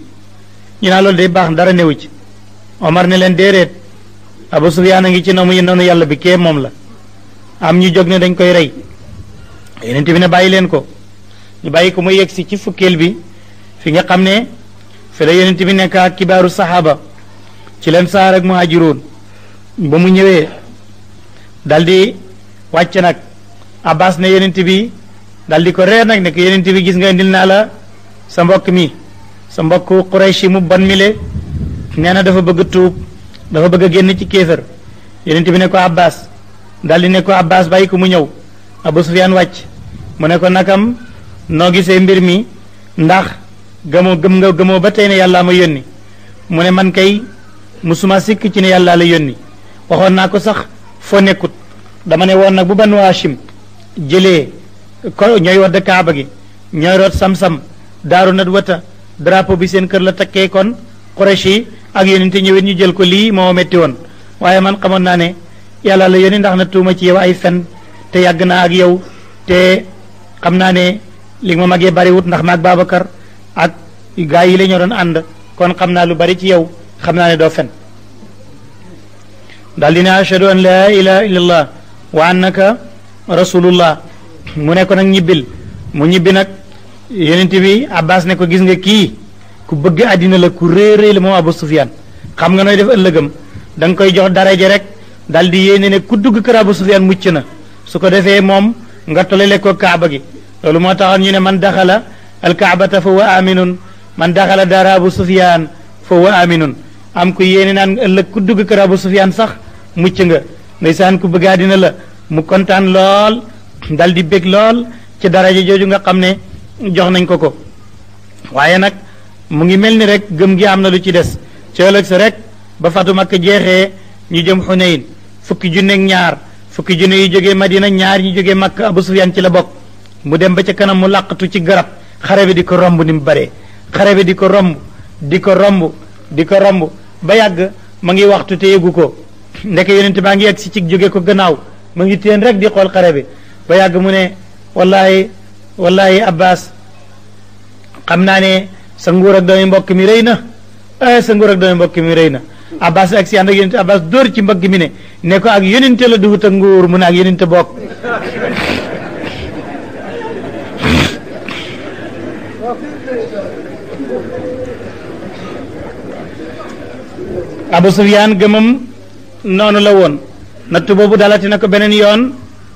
ñu naa loolu day baax dara newu ci Omar ne leen déedéet Abu Sufyaan a ngi ci noonu yàlla bi kee moom la am ñu jóg ne dañ koy rey yonent bi ne bàyyi leen ko ñu bàyyi ko mu yegg si ci fukkeel bi fi nga xam ne fi la yonent bi nekk ak kibaaru saxaaba ci leen saar ak muhaajiroon ba mu ñëwee daldi wàcc nag Abbas ne yonent bi daldi ko reer nag ne ko yonent bi gis nga indil naa la sa mbokk mi sa mbokk Qurayshi mu bon mile nee na dafa bëgg tuub dafa bëgg a génn ci kéefër yonent bi ne ko Abbas daldi ne ko Abbas bàyyi ko mu ñëw Abu Sufyaan wàcc mu ne ko nakam noo gisee mbir mi ndax gëmoo ba tey ne yàllaa ma yónni mu ne man kay musuma sikk ci ne yàllaa la yónni waxoon naa ko sax foo nekkut dama ne woon nag bu Banu Hashim jëlee ko ñooy wadd kaaba gi ñooy root sam-sam daaru nat wata drapeau bi seen kër la takkee kon Quraysh yi ak yónente ñëwet ñu jël ko lii moo metti woon waaye man xamoon naa ne yàlla la yónni ndax na tuuma ci yow ay fen te yàgg naa ak yow te xam naa ne li ma magee bariwut ndax maag Babacar ak gaa yi la ñoo doon ànd kon xam naa lu bari ci yow xam naa ne doo fen daal dina ashhadu an laa ilaha illallah wa annaka rasulullah mu ne ko nag ñibbil mu ñibbi nag yonent bi Abbas ne ko gis nga kii ku bëgg àddina la ku réeréy la moom Abu Sufyaan xam nga nooy def ëllëgam da nga koy jox daraja rek daal di yéene ne ku dugg kër Abu Sufyaan mucc na su ko defee moom nga tolale ko kaaba gi loolu moo taxoon ñu ne man daxala alkaabata fa wa aminun man daxala daara Abu Sufyaan fa wa aminun am ku yéene naan ëllëg ku dugg kër Abu Sufyaan sax mucc nga ndeysaan ku bëgg àddina la mu kontaan lool dal di bég lool ci daraja jooju nga xam ne jox nañ ko ko waaye nag mu ngi mel ni rek gëm gi am na lu ci des ci ëllëg sa rek ba fatu Makka jeexee ñu jëm Xunayn fukki junne ak ñaar fukki junne yu jógee Madina ñaar ñu jógee Makka Abu Sufyaan ci la bokk mu dem ba ca kanam mu làqatu ci garab xare bi di ko romb ni mu baree xare bi di ko romb di ko romb di ko romb ba yàgg ma ngi waxtu te yëgu ko ndeke yonent baa ngi yegg si ci jóge ko gannaaw ma ngi téen rek di xool xare bi ba yàgg mu ne wallahi Abbas xam naa ne sa nguur ak doomi mbokk mi rëy na sa nguur ak doomi mbokk mi rëy na Abbas ak si ànd ak yonente Abbas dóor ci mbagg mi ne ko ak yonente la duhut ak nguur mu ne ak yonente bokk Abu Sufyaan gëmam noonu la woon natt boobu dalati na ko beneen yoon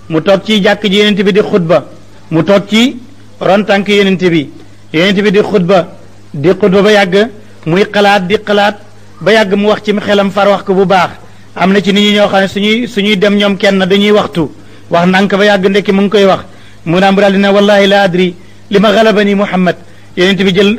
mu toog ci jàkk ji yonente bi di xutba mu toog ci ron tànk yonente bi di xutba ba yàgg muy xalaat di xalaat ba yàgg mu wax ci xelam far wax ko bu baax am na ci nit ñi ñoo xam ne suñuy dem ñoom kenn dañuy waxtu wax ndànk ba yàgg ndekki mu ngi koy wax mu naam bu daal dina wallahi la adri li ma galabani Muhammad yonente bi jël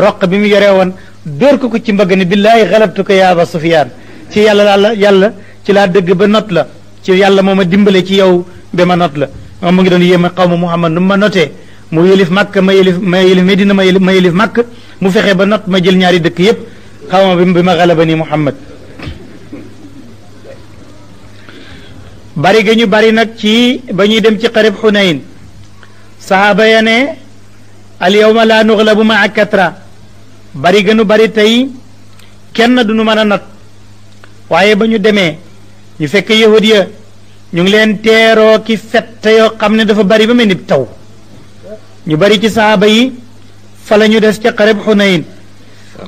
roq bi mu yore woon dóor ko ci mbagg ni billaahi galabtu ko ya Aba Sufyaan ci yàlla ci laa dëgg ba not la ci yàlla moo ma dimbale ci yow ba ma not la moom mu ngi doon yéema xaw ma Muhammad nu ma notee mu yëlif Makka ma yëlif Medina ma yëlif Makka mu fexe ba not ma jël ñaari dëkk yépp xaw ma bi ma galabani Muhammad bari ga ñu bari nag ci ba ñuy dem ci xareb Xunayn sahaaba ya ne al yawma la nuxlabu maa katra bari gënu bari tey kenn duñu mën a nat waaye ba ñu demee ñu fekk yahud ya ñu ngi leen teeroo ki fette yoo xam ne dafa bari ba mel ni taw ñu bari ci sahaaba yi fa la ñu des ca xareb Xunayn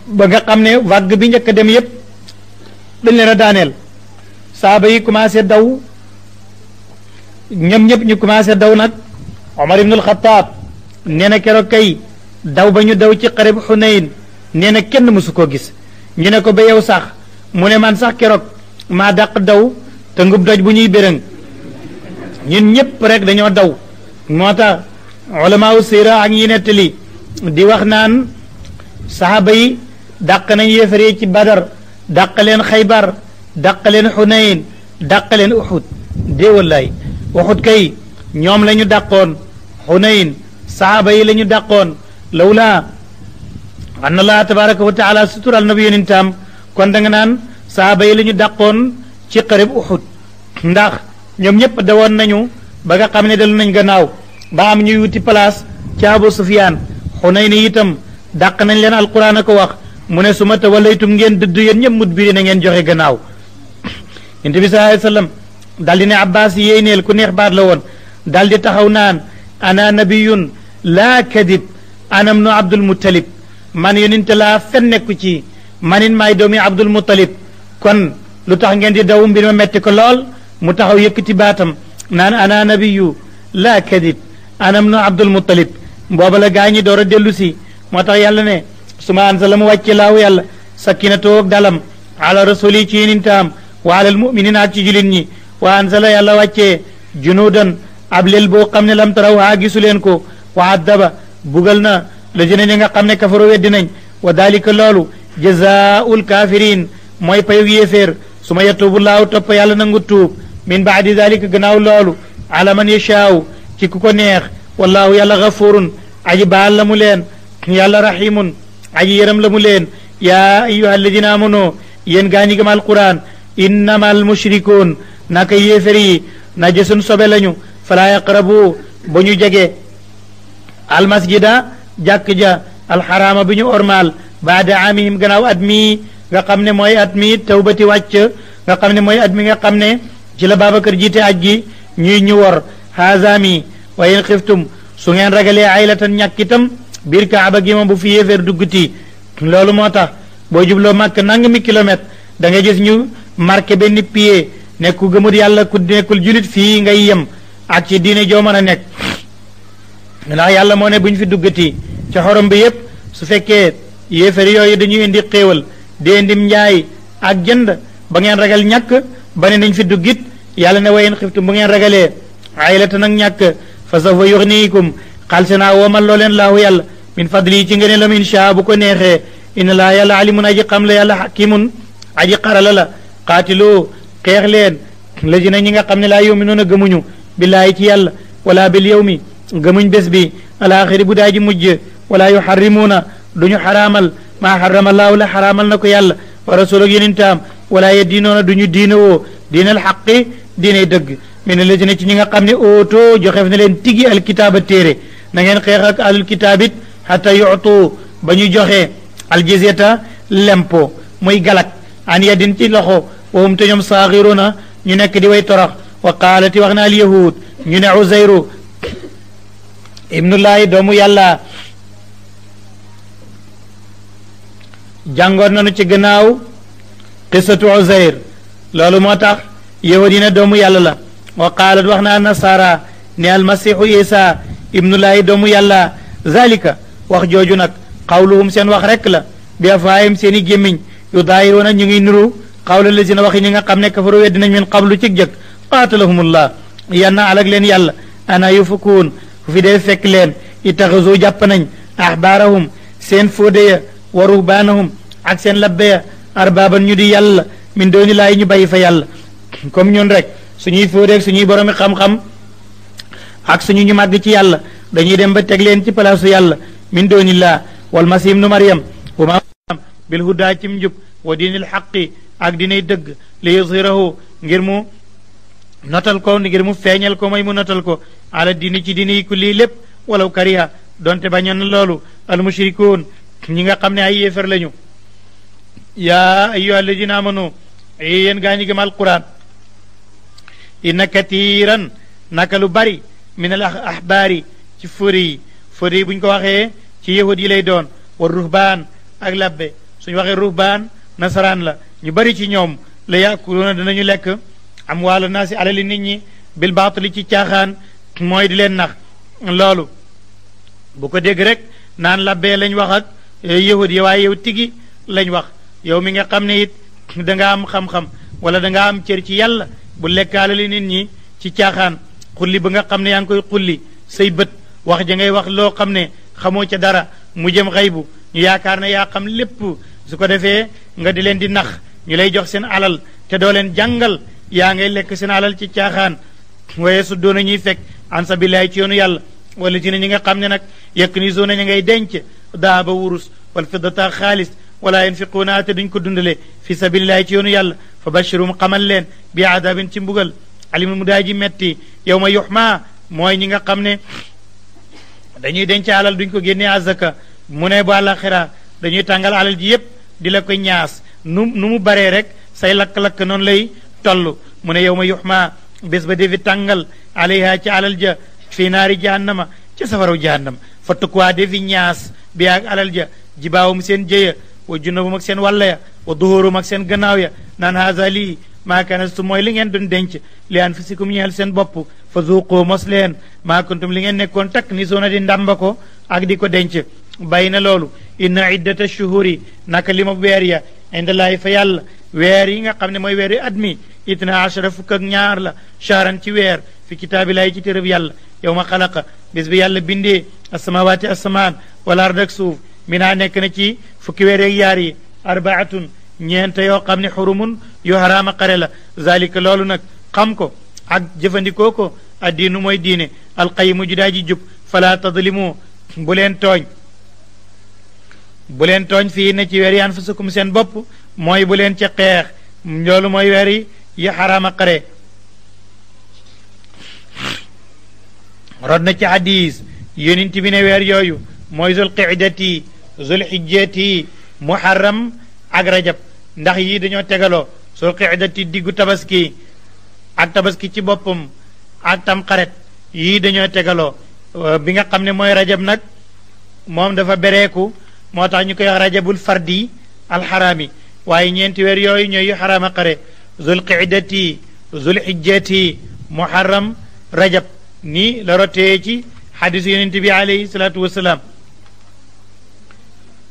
ba nga xam ne vague bi njëkk a dem yépp dañ leen a daaneel sahaaba yi commencé daw ñoom ñëpp ñu commencé daw nag Omar ibn al-Khattab nee na keroog kay daw ba ñu daw ci xareb Xunayn nee na kenn mësu koo gis ñu ne ko ba yow sax mu ne man sax keroog maa dàq daw te ngub doj bu ñuy bérëng ñun ñëpp rek dañoo daw moo tax ulamaawu siira ak ñi nettali di wax naan saxaaba yi dàq nañ yéefare ci Badar dàq leen Xaybar dàq leen Xunayn dàq leen Uxud dee wallaay Uxud kay ñoom la ñu dàqoon Xunayn saxaaba yi la ñu dàqoon lawlaa anna Allaha tabaraka wa taala sutural na bu yonentam kon da nga naan saxaaba yi la ñu dàqoon ci xareb Uxud ndax ñoom ñëpp dawoon nañu ba nga xam ne dellu nañ gannaaw ba am ñuy wuti place ci Abu Sufyaan Xunayn itam dàq nañ leen alquran a ko wax mu ne su ma tawallaytum ngeen dëdd yéen ñëpp mudbiri na ngeen joxe gannaaw yonent bi sallallahu alayhi wa sallam daal di ne Abbas yéyneel ku neex baat la woon daal di taxaw naan ana nabiyun laa kadib ana ibnu Abdul Muttalib man yonente laa fen nekku ci manin maay doomi Abdul Muttalib kon lu tax ngeen di daw mbir ma metti ko lool mu taxaw yëkkati baatam naan ana nabiyu laa kadib ana ibnu Abdul Muttalib booba la gaa ñi door a dellu si moo tax yàlla ne suma anzala mu wàcce laaw yàlla sakinatoo ak dalam ala rasuli ci yonentam wa alal muminina ak ci jullit ñi wa anzala yàlla wàccee junuudan ab lel boo xam ne lam taraw haa gisu leen ko wa addaba bugal na la jëne ñi nga xam ne kafaro weddi nañ wa dalika loolu jazaul kafirin mooy payu yéeféer su ma yatubu laahu topp yàlla nangu tuub min baadi dalika gannaaw loolu ala man yashaaw ci ku ko neex wallahu yàlla gafurun aji baal la mu leen yàlla rahimun aji yërëm la mu leen yaa ayuha alladina amano yéen gaa ñi gëm alquran innama almushrikuun naka yéefér yi najasun sobe lañu fala yaqrabu ba ñu jege almasjida jàkk ja alxaraama bi ñu ormaal baada amihim gannaaw at mii nga xam ne mooy at mi tawbati wàcc nga xam ne mooy at mi nga xam ne ci la Babacar jiite aj gi ñuy ñu wor haazami wa in xiftum su ngeen ragalee aylatan ñàkk itam biir kaaba gi moom bu fi yéeféer dugguti loolu moo tax boo jubloo màkk nangami kilomètre da nga gis ñu marqué benn pied ne ku gëmut yàlla ku nekkul julit fii ngay yem ak ci diine joo mën a nekk ndax yàlla moo ne bu ñu fi duggati ci xorom bi yépp su fekkee yéeféer yooyu dañuy indi xéewal di indim njaay ak jënd ba ngeen ragal ñàkk ba ne nañ fi duggit yàlla ne wayen xiftum bu ngeen ragalee aylatan ak ñàkk fa sawfa yuxniikum xalse naa woomal loo leen laahu yàlla min fadli ci ngeen lam insha bu ko neexee inna laa yàlla alimun aji xam la yàlla hakimun aji xarala la qaatiloo xeex leen lajina ñi nga xam ne laa yuminuuna gëmuñu billaahi ci yàlla wala bil yawmi gëmuñ bés bi alaaxiri bu daa ji mujj wala yuxarrimuuna duñu xaraamal maa xarama laahu la xaraamal na ko yàlla wa rasul ak yonentam wala yeddiinoona duñu diina woo diinal xaqi diinay dëgg min lajina ci ñi nga xam ne ootoo joxeef na leen tigi alkitaaba téere na ngeen xeex ak alul kitaabit xata yutu ba ñu joxe aljizyata lempo muy galak an yadin ci loxo wahum te ñoom saaxiruna ñu nekk di way torox wa qaalati wax na al yahud ñu ne uzayru ibnullahi doomu yàlla jàngoon nañu ci gannaaw qissatu uzayr loolu moo tax yahud yi ne doomu yàlla la wa qaalat wax na nasara ne almasihu isa ibnullahi doomu yàlla zalika wax jooju nag xawluhum seen wax rek la bi afaayim seen i gémmiñ yu daayiroona ñu ngi nuru xawla lazina waxi ñi nga xam ne kafaru weddi nañ min qablu ci jëkk qaatalahumullah yanna alag leen yàlla ana yufukuun fu fi dee fekk leen ittaxasu jàpp nañ ahbaarahum seen fóode ya wa ruhbaanahum ak seen labbe ya arbaaban ñu di yàlla min dooni laa yi ñu bàyyi fa yàlla comme ñun rek suñuy fóodeeg suñuy boromi xam-xam ak suñu ñu màgg ci yàlla dañuy dem ba teg leen ci palaasu yàlla min doonillah wal masih ibnu maryam wa ma bil hudaa cim njub wa diinil xaqi ak dinay dëgg li yuzhirahu ngir mu notal ko ngir mu feeñal ko mooy mu notal ko ala diini ci diini yi kulli lépp walaw kariha donte bañoon na loolu al mushrikuun ñi nga xam ne ay yéefar lañu yaa ayyuha alladina amanu yéen gaa ñi gëm alquran inna katiran naka lu bari min al ahbaari ci fóori yi bu ñu ko waxee ci yahud yi lay doon war ruhbaan ak labbe suñu waxee ruhbaan nasaraan la ñu bari ci ñoom la yaakuluuna danañu lekk am waala naasi alali nit ñi bil baatili ci caaxaan mooy di leen nax loolu bu ko dégg rek naan labbe lañ wax ak yahud yi waaye yow tigi lañ wax yow mi nga xam ne it da nga am xam-xam wala da nga am cër ci yàlla bu lekk alali nit ñi ci caaxaan xulli ba nga xam ne yaa ngi koy xulli say bët wax ja ngay wax loo xam ne xamoo ca dara mu jëm xaybu ñu yaakaar ne yaa xam lépp su ko defee nga di leen di nax ñu lay jox seen alal te doo leen jàngal yaa ngay lekk seen alal ci caaxaan waaye su doona ñuy fekk an sabillahi ci yoonu yàlla wala ci ne ñi nga xam ne nag yekk ni zona ña ngay denc daaba wurus wal fiddata xaalis wala yunfiquuna te duñ ko dundale fi sabilillahi ci yoonu yàlla fa bashirum xamal leen bi adabin ci mbugal alimu mu daa ji metti yow ma yuxma mooy ñi nga xam ne dañuy denc alal duñ ko génnee azaka mu ne bu àlaxira dañuy tàngal alal ji yépp di la ko ñaas nu mu baree rek say lakk-lakk noonu lay toll mu ne yow ma yuxma bés ba defi tàngal alayha ci alal ja fii naari jahannama ca safaraw jahannam fa tukkuwaa defi ñaas bi ak alal ja jibaawum seen jëya wa junubum ak seen walla ya wa duhurum ak seen gannaaw ya naan haza lii maa kanastum mooy li ngeen doon denc li anfusikum ñeel seen bopp fa zuuqoo mos leen maa kuntum li ngeen nekkoon takk ni soona di ndàmba ko ak di ko denc bàyyi na loolu inna iddata shuhuri naka li ma weer ya indallaahi fa yàlla weer yi nga xam ne mooy weer yi at mi itna achara fukk ak ñaar la shahran ci weer fi kitaabillahi ci tërëb yàlla yow ma xalaqa bis bi yàlla bindee asamawaati asamaan wala ard ak suuf minaa nekk na ci fukki weer yeeg yaar yi arbaatun ñeente yoo xam ne xurumun yu haraama xare la zalika loolu nag xam ko ak jëfandikoo ko addiinu mooy diine alqayimu judaa ji jub fala tadlimu bu leen tooñ fii na ci weer yi anfusakum seen bopp mooy bu leen ca xeex loolu mooy weer yi haraama xare rod na ci hadis yonent bi ne weer yooyu mooy zul qidati zul hijjati muharram ak rajab ndax yii dañoo tegaloo zul qidati diggu tabaski ak tabaski ci boppam ak tam xaret yii dañoo tegaloo bi nga xam ne mooy rajab nag moom dafa bereeku moo tax ñu koy wax rajabul fardi alxaraami waaye ñeenti weer yooyu ñooy yu xaraama xare zul qidati zul hijjati muharram rajab nii la rotee ci xadis yonent bi alayhi salaatu wasalaam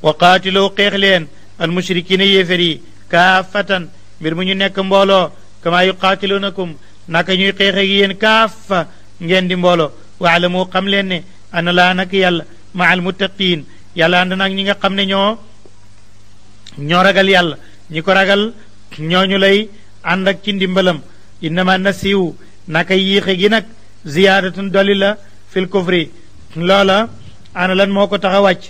wa qaatiloo xeex leen al mushrikina yéefér yi kaafatan mbir mu ñu nekk mbooloo kama yuqaatilunakum naka ñuy xeex ak yéen kaafa ngeen di mbooloo waalamu xam leen ne ana laa nak yàlla ma al muttaqin yàlla ànd nag ñi nga xam ne ñoo ragal yàlla ñi ko ragal ñooñu lay ànd ak ci ndimbalam innama nasiwu naka yiixe gi nag ziyaadatun dolli la fil kufri loola ana lan moo ko tax a wàcc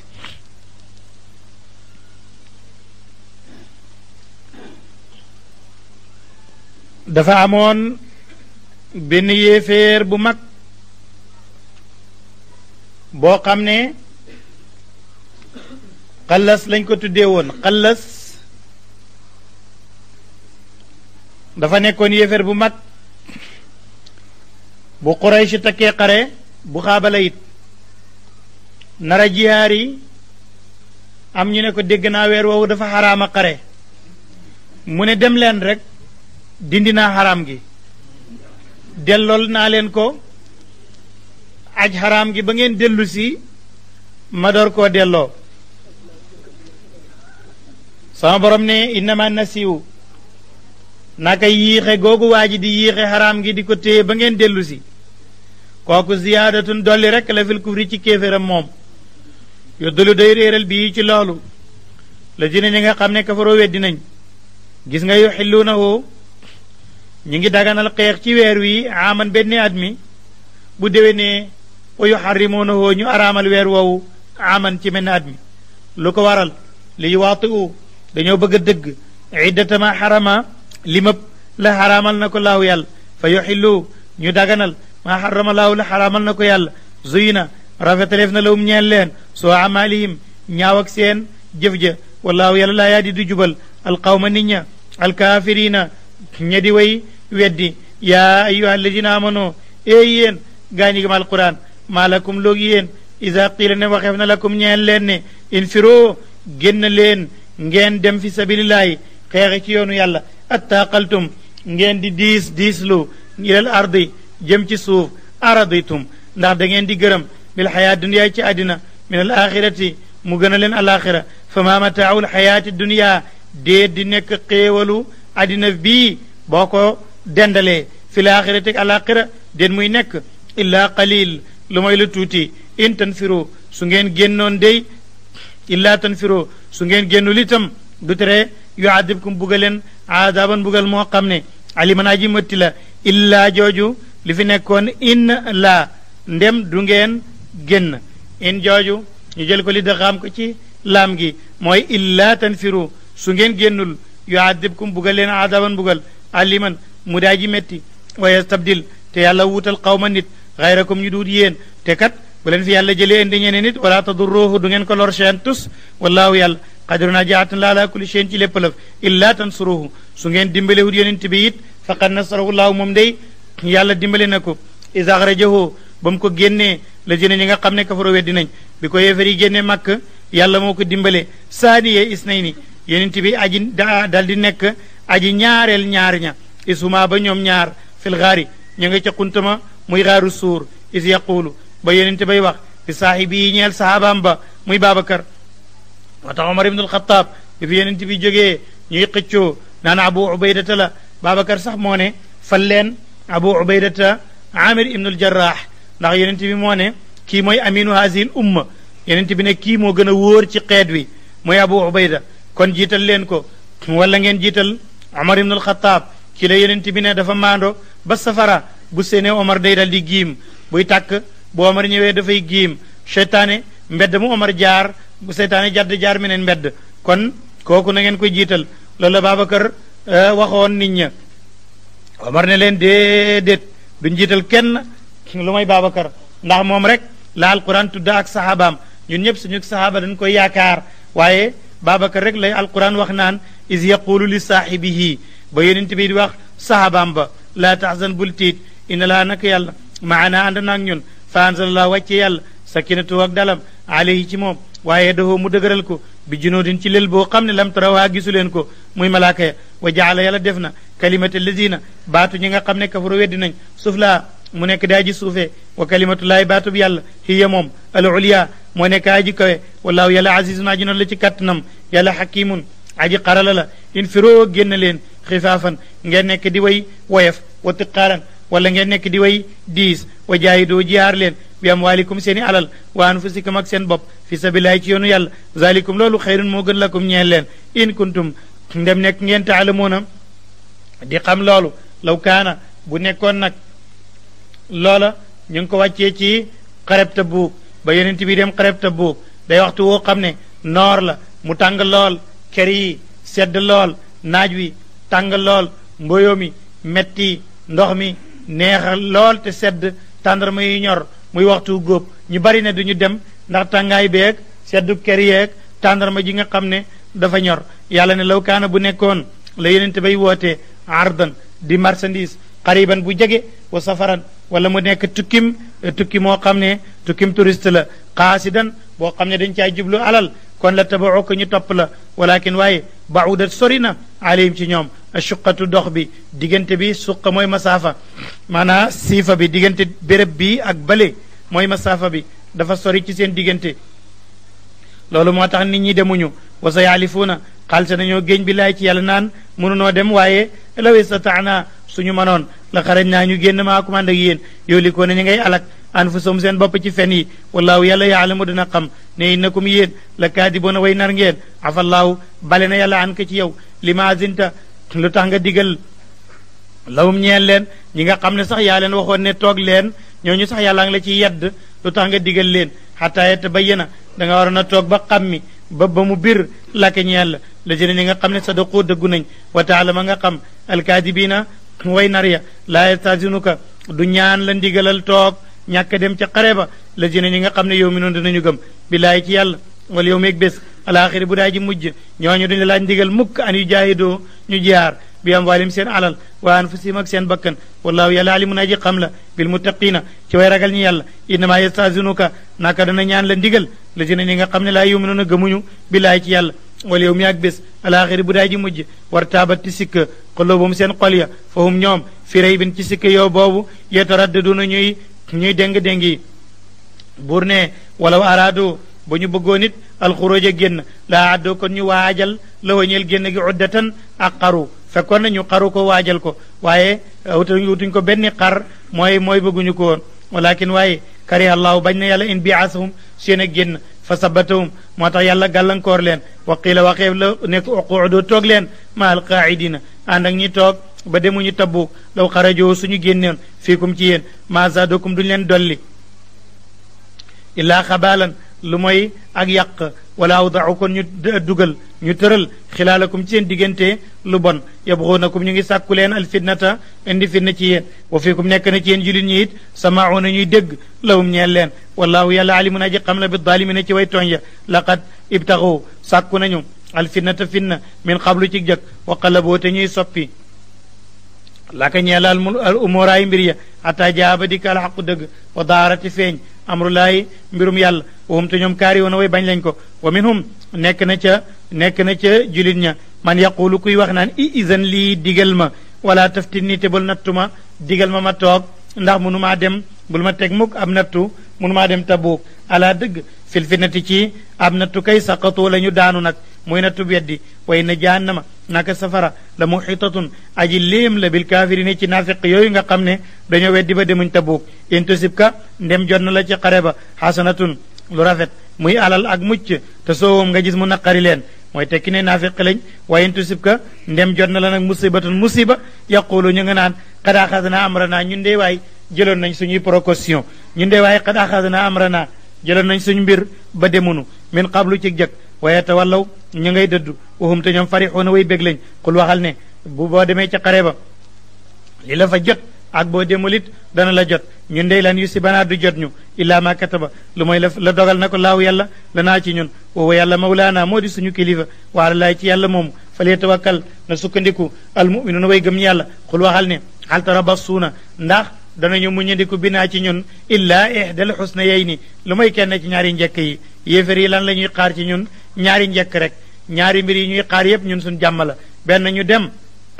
dafa amoon benn yéeféer bu mag boo xam ne xallas lañ ko tuddee woon xallas dafa nekkoon yéeféer bu mag bu Quraysh takkee xare bu xaabala it nara jihaar yi am ñu ne ko dégg naa weer woowu dafa xaraama xare mu ne dem leen rek dindi naa xaraam gi dellool naa leen ko aj xaraam gi ba ngeen dellu si ma door koo delloo sama borom ne innama nasiwu naka yiixe googu waa ji di yiixe xaraam gi di ko téye ba ngeen dellu si kooku ziyaadatun dolli rek la fil kufri ci kéeféram moom yoddalu day réeral bii ci loolu la dina ñi nga xam ne kafaroo weddi nañ gis nga yuxilluunahu ñi ngi daganal xeex ci weer wi aman benn at mi bu déwénee wa yuxarrimuunahu ñu araamal weer woowu aman ci menn at mi lu ko waral li yuwaatu dañoo bëgg a dëgg iddatama xarama limëb la xaraamal na ko laahu yàlla fa yuxillu ñu daganal maa xarama laahu la xaraamal na ko yàlla zuyina rafetaleef na lawum ñeel leen soo amalihim ñaaw ak seen jëf ja wallaahu yàlla laa yaadi du jubal alqawma nit ña alkaafirina ña di way weddi yaa ayuha alladina amano yéen gaa ñi gëm alquran maa lakum loogi yéen isa qiila ne waxeef na lakum ñeel leen ne infiroo génn leen ngeen dem fi sabilillahi xeexe ci yoonu yàlla attaqaltum ngeen di diislu ilal ardi jëm ci suuf araditum ndax da ngeen di gërëm bil xayaat dunya ci àddina min al axirati mu gën a leen alaxira fa ma mataaul xayaati dunya déet di nekk xéewalu àddina bii boo ko dendalee fi l axirati ak alaxira déet muy nekk illa qalil lu mooy lu tuuti in tanfiru su ngeen génnoon dey illa tanfiru su ngeen génnul itam du tere yuadibkum bugal leen aadaban bugal moo xam ne aliman aji mëtti la illa jooju li fi nekkoon in la ndem du ngeen génn in jooju ñu jël ko li daxaam ko ci laam gi mooy illa tanfiru su ngeen génnul yuadibkum bugal leen aadaban bugal aliman mu daa ji métti wa yastabdil te yàlla wuutal xawma nit xayrakum ñu duut yéen te kat bu leen fi yàlla jëlee indi ñeneen nit wala tadurruhu du ngeen ko lor seen tus wallaahu yàlla qadirun ajaatan la ala kulli shay'in ci lépp lëf illa tansuruhu su ngeen dimbalewut yonent bi it faqad nasarahu laahu moom day yàlla dimbale na ko is axrajahu ba mu ko génnee la jëne ñi nga xam ne kafaroo weddi nañ bi ko yéefar yi génnee màkk yàlla moo ko dimbale saaniye isnayni yonent bi aji dal di nekk aji ñaareel ñaar ña isuma ba ñoom ñaar fil xaari ñu nga ca xuntama muy xaaru suur is yaqulu ba yonent bay wax bi saahibi yi ñeel sahabaam ba muy Babacar moo tax Omar ibnul Xataab bi fi yonent bi jógee ñuy xëccoo naan Abu Ubaydata la Babacar sax moo ne fal leen Abu Ubaydata Amir ibnul Jarraax ndax yonent bi moo ne kii mooy aminu hasil umma yonent bi ne kii moo gën a wóor ci xeet wi mooy Abu Ubayda kon jiital leen ko wala ngeen jiital Omar ibnul Xataab ki la yonent bi ne dafa maando ba safara bu séenee Omar day dal di giim buy tàkk bu Omar ñëwee dafay giim seytaane mbedd mu Omar jaar bu seytaane jadd jaar meneen mbedd kon kooku na ngeen koy jiital loolu la Babacar waxoon nit ña Omar ne leen déedéet duñ jiital kenn lu may Babacar ndax moom rek la alquran tudda ak sahabaam ñun ñëpp suñu sahaba dañ koy yaakaar waaye Babacar rek lay alquran wax naan is yaqulu li saahibihi ba yonent bi di wax sahabaam ba laa tahzan bul tiit inna laa nak yàlla maana ànd naag ñun fa anzalallah wàcce yàlla sakinatu ak dalam alayhi ci moom waaye dahoo mu dëgëral ko bi junoodin ci lel boo xam ne lam tarawaa gisu leen ko muy malaaka ya wa jaala yàlla def na kalimata lazina baatu ñi nga xam ne kafaru weddi nañ sufla mu nekk daa ji suufee wa kalimatullahi baatu bi yàlla hiya moom al uliya moo nekk aji kawe wallaahu yàlla azizun aji noonu la ci kattanam yàlla hakimun aji xarala la in firoo génn leen xifaafan ngeen nekk di way woyef wa tiqaaran wala ngeen nekk di way diis wa jaahidoo jihaar leen bi amwaalikum seen i alal wa anfusikum ak seen bopp fi sabilillahi ci yoonu yàlla zalikum loolu xayrun moo gën lakum ñeel leen in kuntum ndem nekk ngeen taalamuuna di xam loolu law kaana bu nekkoon nag loola ñu ngi ko wàccee ci xareb Tabuk ba yonent bi dem xareb Tabuk day waxtu woo xam ne noor la mu tàng lool kër yi sedd lool naaj wi tàng lool mboyo mi metti ndox mi neexal lool te sedd tàndarma yi ñor muy waxtu góob ñu bari ne duñu dem ndax tàngaay beeg seddu kër yeeg tàndarma ji nga xam ne dafa ñor yàlla ne law kaana bu nekkoon la yonent bay wootee ardan di marchandise xariban bu jege wa safaran wala mu nekk tukki moo xam ne tukkim touriste la qaasidan boo xam ne dañ caa jublu alal kon la tabao ko ñu topp la walakin waaye baudat sori na alayhim ci ñoom ashuqatu dox bi diggante bi suqa mooy masaafa maanaa siifa bi diggante béréb bi ak bale mooy masaafa bi dafa sori ci seen diggante loolu moo tax nit ñi demuñu wa sa yaalifuuna xaalse nañoo géñ bi laay ci yàlla naan mënunoo dem waaye law istataana suñu manoon la xaraj naa ñu génn maakum ànd ak yéen yow li ko ne ñu ngay alak anfusahum seen bopp ci fen yi wallaahu yàlla yaalamu dina xam ne innakum yéen la kaadiboona way nar ngeen afallaahu bale na yàlla an ka ci yow li ma azinta lu tax nga digal lawum ñeel leen ñi nga xam ne sax yaa leen waxoon ne toog leen ñooñu sax yàlla ngi la ci yedd lu tax nga digal leen xataa yatabayyana da nga waroon a toog ba xammi ba mu bir laka ñeel la jëne ñi nga xam ne sadaqu dëggu nañ wa taalama nga xam alkaadibiina way nar ya laa yastazinuka du ñaan la ndigalal toog ñàkk dem ca xare ba la jëne ñi nga xam ne yow mi noonu dinañu gëm billaahi ci yàlla wala yow meeg bés alaaxiri bu daa ji mujj ñooñu duñu laaj ndigal mukk an yu jaahidoo ñu jiyaar bi amwaalim seen alal wa anfusihim ak seen bakkan wallaahu yàlla alimun aji xam la bil muttaqiina ci way ragal ñi yàlla innama yastazinuka naka dana ñaan la ndigal la jëne ñi nga xam ne laa yuminuuna gëmuñu billaahi ci yàlla wala yow mi ak bés alaaxiri bu daa ji mujj war taabat ci sikk xulubum seen xol ya fahum ñoom fi raybin ci sikk yow boobu yetaraddaduna ñuy déng-déng yi buur ne walaw araado ba ñu bëggoon it alxuróoja génn laa addoo kon ñu waajal la wañeel génn gi uddatan ak xaru fekkoon na ñu xaru ko waajal ko waaye wutuñ ko benn xar mooy bëgguñu ko woon walakin waaye kariha allahu bañ na yàlla in biasahum seen a génn fa sabatahum moo tax yàlla gàllankoor leen wa qiila waxeef la nekk uquudu toog leen ma alqaaidina ànd ak ñi toog ba demuñu tabbu law xarajoo suñu génnoon fiikum ci yéen ma zaadukum duñu leen dolli illaa xabaalan lu mooy ak yàq wala awdau kon ñu dugal ñu tëral xilaalakum ci seen diggante lu bon yabxuunakum ñu ngi sàkku leen alfitnata indi fitna ci yéen wa fiikum nekk na ci yéen julit ñi it samauna ñuy dégg lawum ñeel leen wallahu yàlla alimun aji xam la bi dalimina ci way tooñ ya laqad ibtaxu sàkku nañu alfitnata fitna min xablu ci jëkk wa qalaboo te ñuy soppi laka ñeel al umuraay mbir ya xataa jaaba dikk alxaqu dëgg wa daarati feeñ amrulaayi mbirum yàlla wahum te ñoom kaari woon way bañ lañ ko wa minhum nekk na ca julit ña man yaqulu kuy wax naan izan lii digal ma wala taftin ni te bul nattuma digal ma toog ndax mënumaa dem bul ma teg mukk ab nattu mënumaa dem Tabuuk ala dëgg fil fitnati ci ab nattu kay saqatu la ñu daanu nag muy nattu weddi way na jahannama naka safara la muxitatun aji léem la bil kaafirine ci naafiq yooyu nga xam ne dañoo weddi ba demuñ Tabuuk in tusibka ndem jot na la ci xare ba xasanatun lu rafet muy alal ak mucc te soowum nga gis mu naqari leen mooy tekki ne naafiq lañ waaye in tusibka ndem jot na la nag musibatun musiba yaqulu ñu nga naan qad axadna amrana ñun de waay jëloon nañ suñuy précaution ñun de waaye qad axadna amrana jëloon nañ suñu mbir ba demunu min qablu ci jëkk waaye tawallaw ñu ngay dëddu waxum te ñoom farixuuna way bég lañ xul waxal ne bu boo demee ca xare ba li la fa jot ak boo demulit dana la jot ñun dey lan yusibanaa du jot ñu illaa ma kataba lu mooy la dogal na ko laahu yàlla lanaa ci ñun woowa yàlla mawlaana moo di suñu kilifa waala laay ci yàlla moomu fal yatawakkal na sukkandiku almuminuuna way gëm yàlla xul waxal ne hal tarabassuuna ndax danañu muñandiku binaa ci ñun illaa ihdal xusnayayni lu mooy kenn ci ñaari njëkk yi yéefar yi lan la ñuy xaar ci ñun ñaari njëkk rek ñaari mbir yi ñuy xaar yépp ñun suñ jàmm la benn ñu dem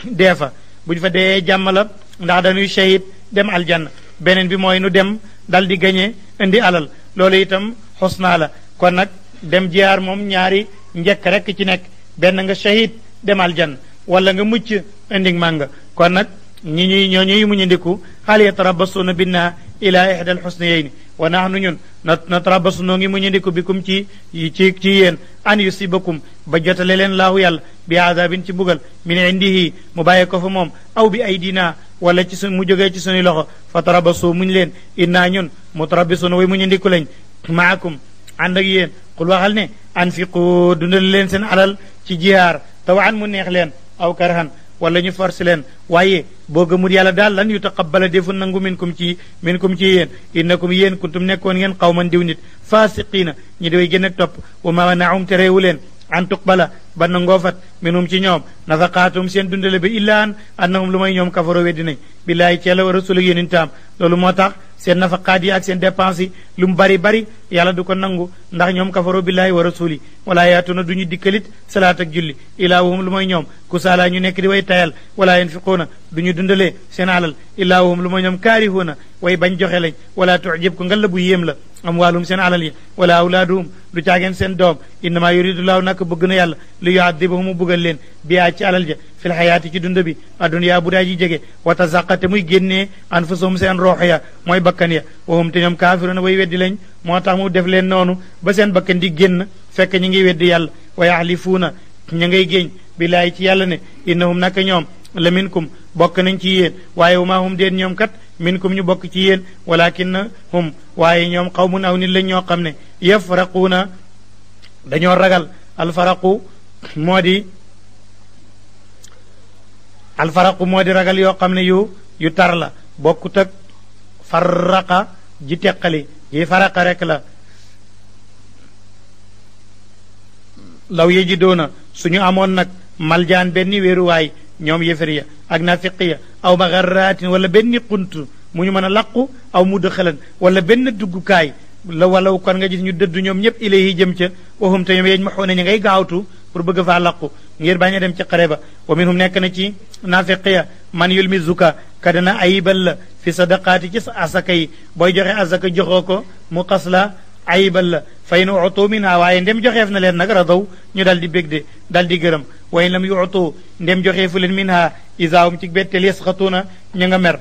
dee fa buñ fa dee jàmm la ndax dañuy shahid dem aljanna beneen bi mooy nu dem dal di gañe indi alal loolu itam xusnaa la kon nag dem jiyaar moom ñaari njëkk rek ci nekk benn nga shahid dem aljanna wala nga mucc indi mànga kon nag ñoo ñuy muñandiku hal yatarabasuna binna ila ihda alxusnayayni wa nahnu ñun natarabasu noo ngi muñandiku bikum ci yéen an yusibakum ba jotale leen laahu yàlla bi aadabin ci bugal min indihi mu bàyyee ko fa moom aw bi aydina wala ci mu jógee ci suñuy loxo fa tarabasu muñ leen innaa ñun mutarabisuna way muñandiku lañ maakum ànd ak yéen xul waxal ne anfiqu dundal leen seen alal ci jihaar tawan mu neex leen aw karhan wala ñu forcé leen waaye boo gëmul yàlla daal lan yu taqabbala defu nangu minkum ci yéen innakum yéen kuntum nekkoon ngeen xawman diw nit faasiqiina ñi doy gën a topp wa ma naahum te réewu leen an tuqbala ba nangoo fat minhum ci ñoom nafaqaatum seen dundale bi illa an annahum lu may ñoom kafaro weddi nañ billaahi ci yàlla wa rasul ak yonentam loolu moo tax seen nafaqaat yi ak seen dépense yi lu mu bari bari yàlla du ko nangu ndax ñoom kafaro billaahi wa rasuli wala yaatuna du ñu dikkalit salaat ak julli illaa wahum lu may ñoom kusaala ñu nekk di way tayal wala yanfiquuna du ñu dundalee seen alal illaa wahum lu may ñoom kaarihuuna way bañ joxe lañ wala tuujib ko ngal la bu yéem la amwaalum seen alal yi wala awlaaduhum du caageen seen doom innama yuridu laahu nak bëgg na yàlla li yuadibahum mu bëggal leen biyaa ci alal ja fil xayaati ci dund bi adduniyaa bu daa ji jege wa tazaqate muy génnee anfusahum seen roox ya mooy bakkan ya wahum te ñoom kaafiruna way weddi lañ moo tax mu def leen noonu ba seen bakkan di génn fekk ñi ngi weddi yàlla wa yaxlifuuna ña ngay géeñ billaahi ci yàlla ne innahum naka ñoom la minkum bokk nañ ci yéen waaye wama hum deen ñoom kat minkum ñu bokk ci yéen walakin hum waaye ñoom xawmun aw nit lañ ñoo xam ne yafraquuna dañoo ragal alfaraqu moo di ragal yoo xam ne yu tar la bokkut ak farraqa ji teqali ji faraqa rek la law yajidoona suñu amoon nag maljaan benn wéeruwaay ñoom yëfër ya ak nafiq ya aw magarratin wala benn xunt mu ñu mën a laqu aw mudxalan wala benn duggukaay la walaw kon nga gis ñu dëddu ñoom ñëpp ilayhi jëm ca waxum te ñoom yeñ ma xoone ña ngay gaawtu pour bëgg faa laqu ngir bañ a dem ci xare ba wa minhum nekk na ci nafiq ya man yulmizuka ka dana ayibal la fi sadaqaati ci asaka yi booy joxe asaka joxoo ko mu xas la ayibal la fa in utu minha waaye ndem joxeef na leen nag radaw ñu dal di bég de dal di gërëm wa in lam yutu ndem joxeefu leen minha isaawum ci betteel yasxatuuna ña nga mer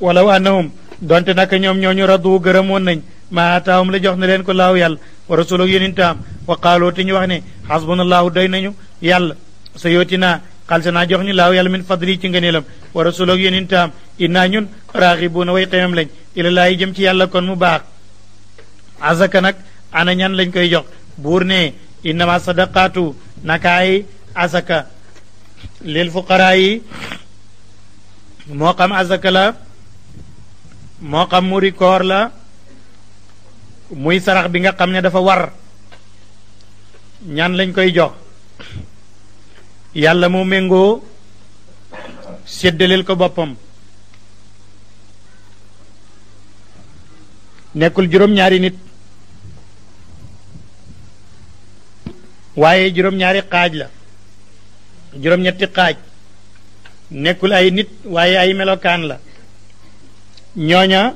walaw annahum donte naka ñoom ñooñu radu gërëm woon nañ ma ataahum la jox na leen ko laaw yàlla wa rasul ak yonentam wa qaaloo te ñu wax ne xasbunallahu doy nañu yàlla sa yooti naa xalse naa jox ñu laaw yàlla min fadli ci ngëneelam wa rasul ak yonentam innaa ñun raaxibuuna way xemam lañ ilalaayi jëm ci yàlla kon mu baax azaka nag ana ñan lañ koy jox buur ne innama sadaqaatu nakaay azaka lil fuqaraa yi moo xam azaka la moo xam muri koor la muy sarax bi nga xam ne dafa war ñan lañ koy jox yàlla mu méngoo séddaleel ko boppam nekkul juróom-ñaari nit waaye juróom-ñaari xaaj la juróom-ñetti xaaj nekkul ay nit waaye ay melokaan la ñooña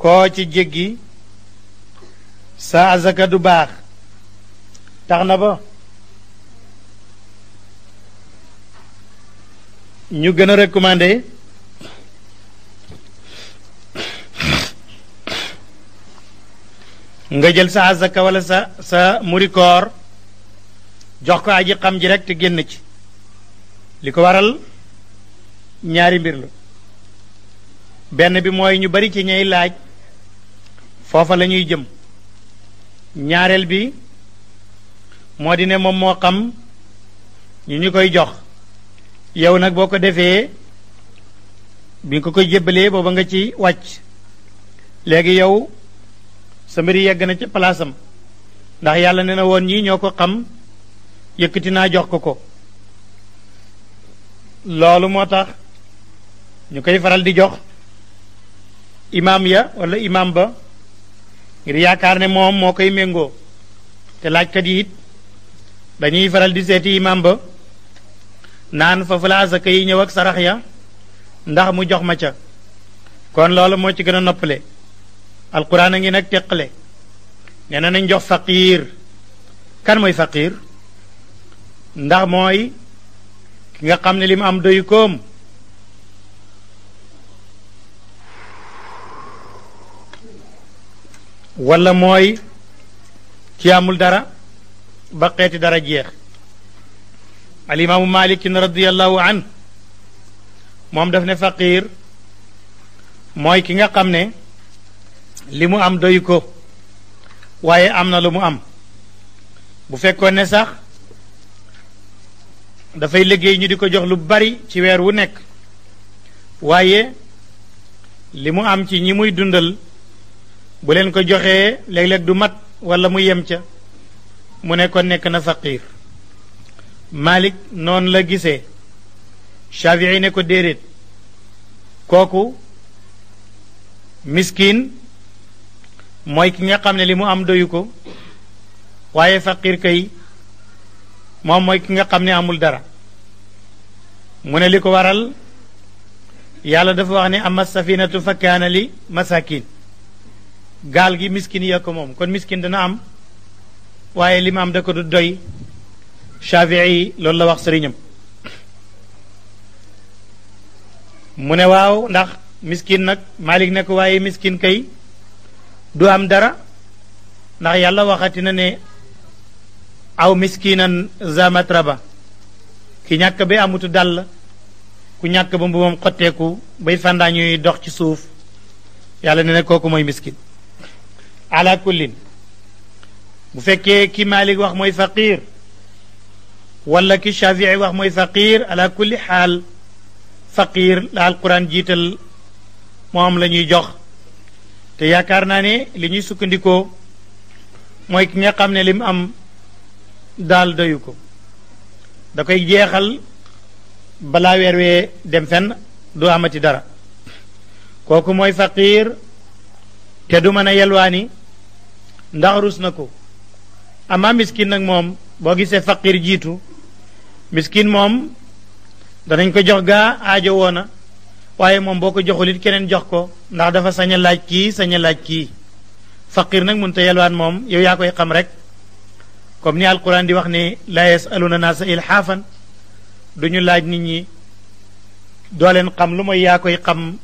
koo ci jéggi sa azaka du baax tax na ba ñu gën a recommandé nga jël sa azaka wala sa murikoor jox ko aji xam ji rek te génn ci li ko waral ñaari mbir la benn bi mooy ñu bari ci ñay laaj foofa la ñuy jëm ñaareel bi moo di ne moom moo xam ñu koy jox yow nag boo ko defee bi nga ko koy jébbalee booba nga ci wàcc léegi yow sa mbiri yegg na ci palaasam ndax yàlla ne na woon ñii ñoo ko xam yëkkati naa jox ko loolu moo tax ñu koy faral di jox imaam ya wala imaam ba ngir yaakaar ne moom moo koy méngoo te laajkat yi it dañuy faral di seeti imaam ba naan fa fa la asaka yi ñëw ak sarax ya ndax mu jox ma ca kon loolu moo ci gën a noppale alquran a ngi nag teqale nee na nañ jox faqiir kan mooy faqiir ndax mooy ki nga xam ne li mu am doyu koom wala mooy ki amul dara ba xeeti dara jeex alimaamu malikin radiallahu an moom daf ne faqiir mooy ki nga xam ne li mu am doyu ko waaye am na lu mu am bu fekkoon ne sax dafay liggéey ñu di ko jox lu bari ci weer wu nekk waaye li mu am ci ñi muy dundal bu leen ko joxee léeg-léeg du mat wala mu yem ca mu ne kon nekk na faqir. Malik noonu la gisee. Shafii ne ko déedéet kooku miskin mooy ki nga xam ne li mu am doyu ko waaye faqir kay moom mooy ki nga xam ne amul dara. mu ne li ko waral yàlla dafa wax ne amma safinatu fa kaana li masakin gaal gi miskin ya ko moom kon miskin dana am waaye li mu am da ko du doy. Shafii loolu la wax sëriñam. mu ne waaw ndax miskin nag Malik ne ko waaye miskin kay du am dara ndax yàlla waxati na ne aw miskinan za matraba ki ñàkk ba amutu dàll ku ñàkk ba mbubam xotteeku bay fàndaa ñuy dox ci suuf yàlla ne kooku mooy miskin. ala kullin bu fekkee ki Malik wax mooy faqir wala ki Shafii wax mooy faqir ala kulli xaal faqir la alquran jiital moom la ñuy jox te yaakaar naa ne li ñuy sukkandikoo mooy ki nga xam ne lim am daal doyu ko da koy jeexal balaa weer wee dem fenn du amati dara kooku mooy faqir te du mën a yelwaani ndax rus na ko. ama miskin nag moom boo gisee faqir jiitu miskin moom danañ ko jox gaa aajo woona waaye moom boo ko joxul it keneen jox ko ndax dafa sañ a laaj kii sañ a laaj kii. faqir nag mënut a yelwaan moom yow yaa koy xam rek comme ni alquran di wax ne la yasaluna naasa ilhaafan du ñu laaj nit ñi doo leen xam lu mooy yaa koy xam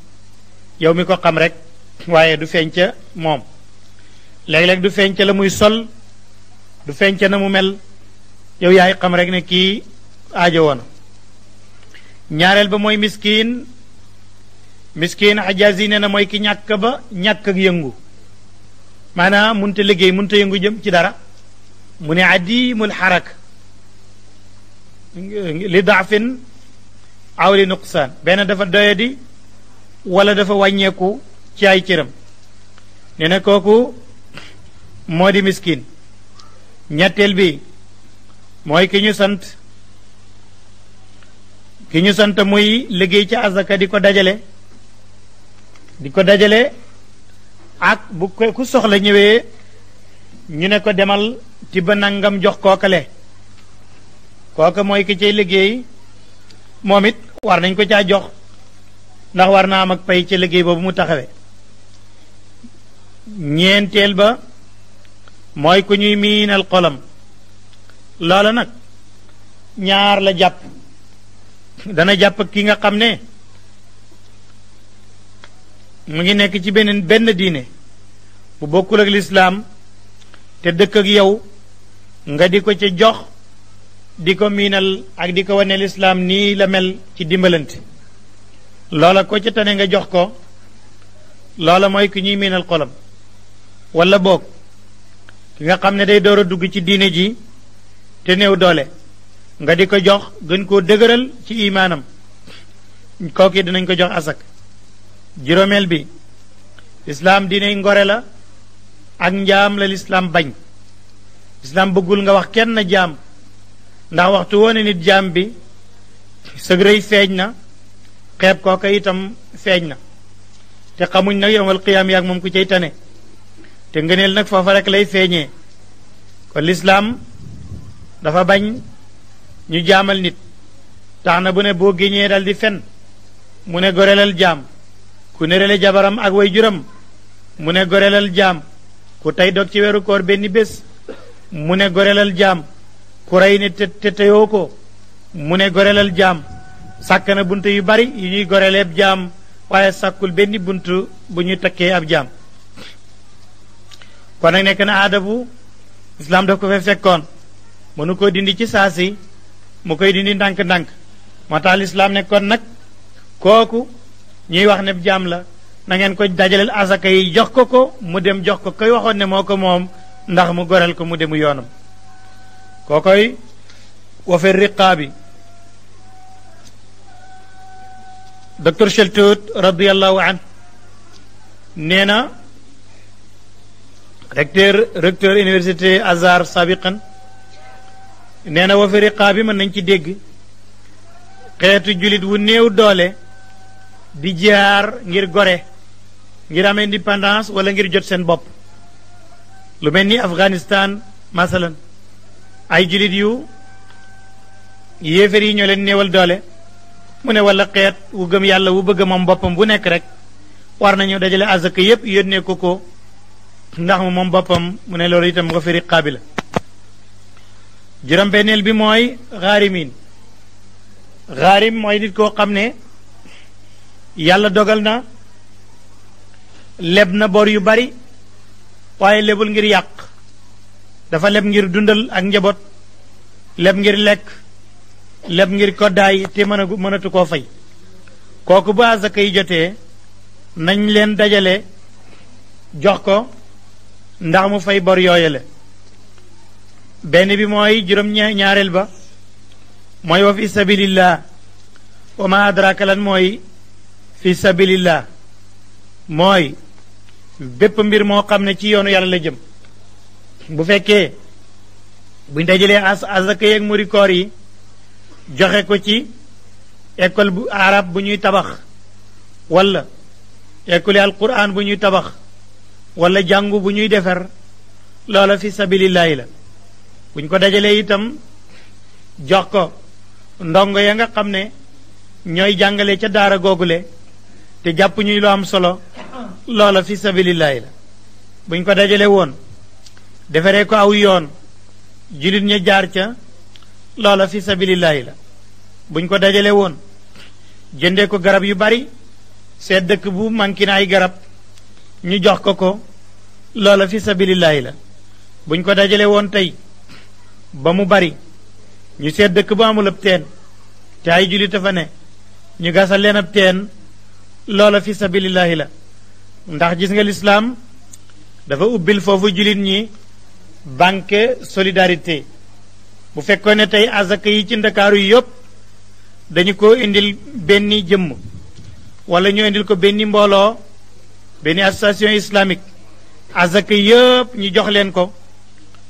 yow mi ko xam rek waaye du feeñ ca moom. léeg-léeg du feeñ ca la muy sol du feeñ ca na mu mel yow yaay xam rek ne kii aajo woona. ñaareel ba mooy miskin Ajazi nee na mooy ki ñàkk ba ñàkk ak yëngu maanaam munta liggéey munta yëngu jëm ci dara mu ne adimul xarak li daafin aw li nuqsaan benn dafa doyadi wala dafa wàññeeku ci ay cëram nee na kooku moo di miskin. ñetteel bi mooy ki ñu sant muy liggéey ci azaka di ko dajale ak bu ko ku soxla ñëwee ñu ne ko demal ci ba nangam jox kookale kooka mooy ki cay liggéey moom it war nañ ko caa jox ndax war naa am ak pay ci liggéey boobu mu taxawe. ñeenteel ba mooy ku ñuy miinal xolam loola nag ñaar la jàpp dana jàpp ki nga xam ne mu ngi nekk ci benn diine bu bokkul ak lislaam te dëkk ak yow nga di ko ca jox di ko miinal ak di ko wane lislaam nii la mel ci dimbalante loola ko ca tane nga jox ko loola mooy ki ñuy miinal xolam. wala boog ki nga xam ne day door a dugg ci diine ji te néew doole nga di ko jox gën koo dëgëral ci imaanam kooki dinañ ko jox asak. juróomeel bi lislaam diiney ngore la ak njaam la lislaam bañ. lislaam bëggul nga wax kenn jaam ndax waxtu woone nit jaam bi sëg rëy feeñ na xeeb kooka itam feeñ na te xamuñ nag yowmal qiyaam yaag moom ku cay tane te ngëneel nag foofa rek lay feeñee. kon lislaam dafa bañ ñu jaamal nit tax na bu ne boo géñee dal di fen mu ne gorelal jaam ku nerele jabaram ak way juram mu ne gorelal jaam ku tey dog ci weeru koor benn bés mu ne gorelal jaam ku rey ne te teyoo ko mu ne gorelal jaam sàkk na bunt yu bari yu ñuy goreleeb jaam waaye sàkkul benn bunt bu ñuy takkee ab jaam. kon nag nekk na aada bu islaam daf ko fa fekkoon mënu ko dindi ci saasi mu koy dindi ndànk-ndànk moo tax lislaam ne kon nag kooku ñuy wax ne jaam la na ngeen ko dajaleel asaka yi jox ko mu dem jox ko koy waxoon ne moo ko moom ndax mu goreel ko mu demu yoonam. kookoy wa fi riqaabi docteur Cheltout radiyallahu an nee na recteur université Azhar sabiqan nee na wa fi riqaa bi mën nañ ci dégg xeetu julit wu néew doole di jihaar ngir gore ngir am indépendance wala ngir jot seen bopp lu mel ni Afghanistan masalan ay julit yu yéefar yi ñoo leen néewal doole mu ne wala xeet wu gëm yàlla wu bëgg moom boppam bu nekk rek war nañu dajale azaka yépp yónnee ko ndax mu moom boppam mu ne loolu itam nga fi riqaa bi la juróom-benneel bi mooy xaarimin xaarim mooy nit koo xam ne yàlla dogal na leb na bor yu bari waaye lebul ngir yàq dafa leb ngir dundal ak njaboot leb ngir lekk leb ngir koddaay te mënatu koo fay kooku bu azaka yi jotee nañ leen dajale jox ko ndax mu fay bor yooyale benn bi mooy juróom-ñaareel ba mooy wa fi sabilillah wa ma adraka lan mooy fi sabilillah mooy bépp mbir moo xam ne ci yoonu yàlla la jëm bu fekkee buñ dajalee azaka yeeg muri koor yi joxe ko ci école bu arab bu ñuy tabax wala école alquran bu ñuy tabax wala jàngu bu ñuy defar loola fi sabilillahi la buñ ko dajalee itam jox ko ndongo ya nga xam ne ñooy jàngale ca daara googule te jàpp ñuy lu am solo loola fi sabilillahi la buñ ko dajale woon defaree ko aw yoon julit ña jaar ca loola fi sabilillahi la buñ ko dajale woon jëndee ko garab yu bari seet dëkk bu manqué na ay garab ñu jox ko loola fi sabilillahi la buñ ko dajale woon tey ba mu bari ñu seet dëkk bu amul ab teen te ay julit a fa ne ñu gasal leen ab teen loola fi sabilillahi la ndax gis nga lislaam dafa ubbil foofu julit ñi banque solidarité bu fekkoon ne tey azaka yi ci ndakaaru yi yëpp dañu ko indil benn jëmm wala ñu indil ko benn mbooloo benn association islamique azaka yëpp ñu jox leen ko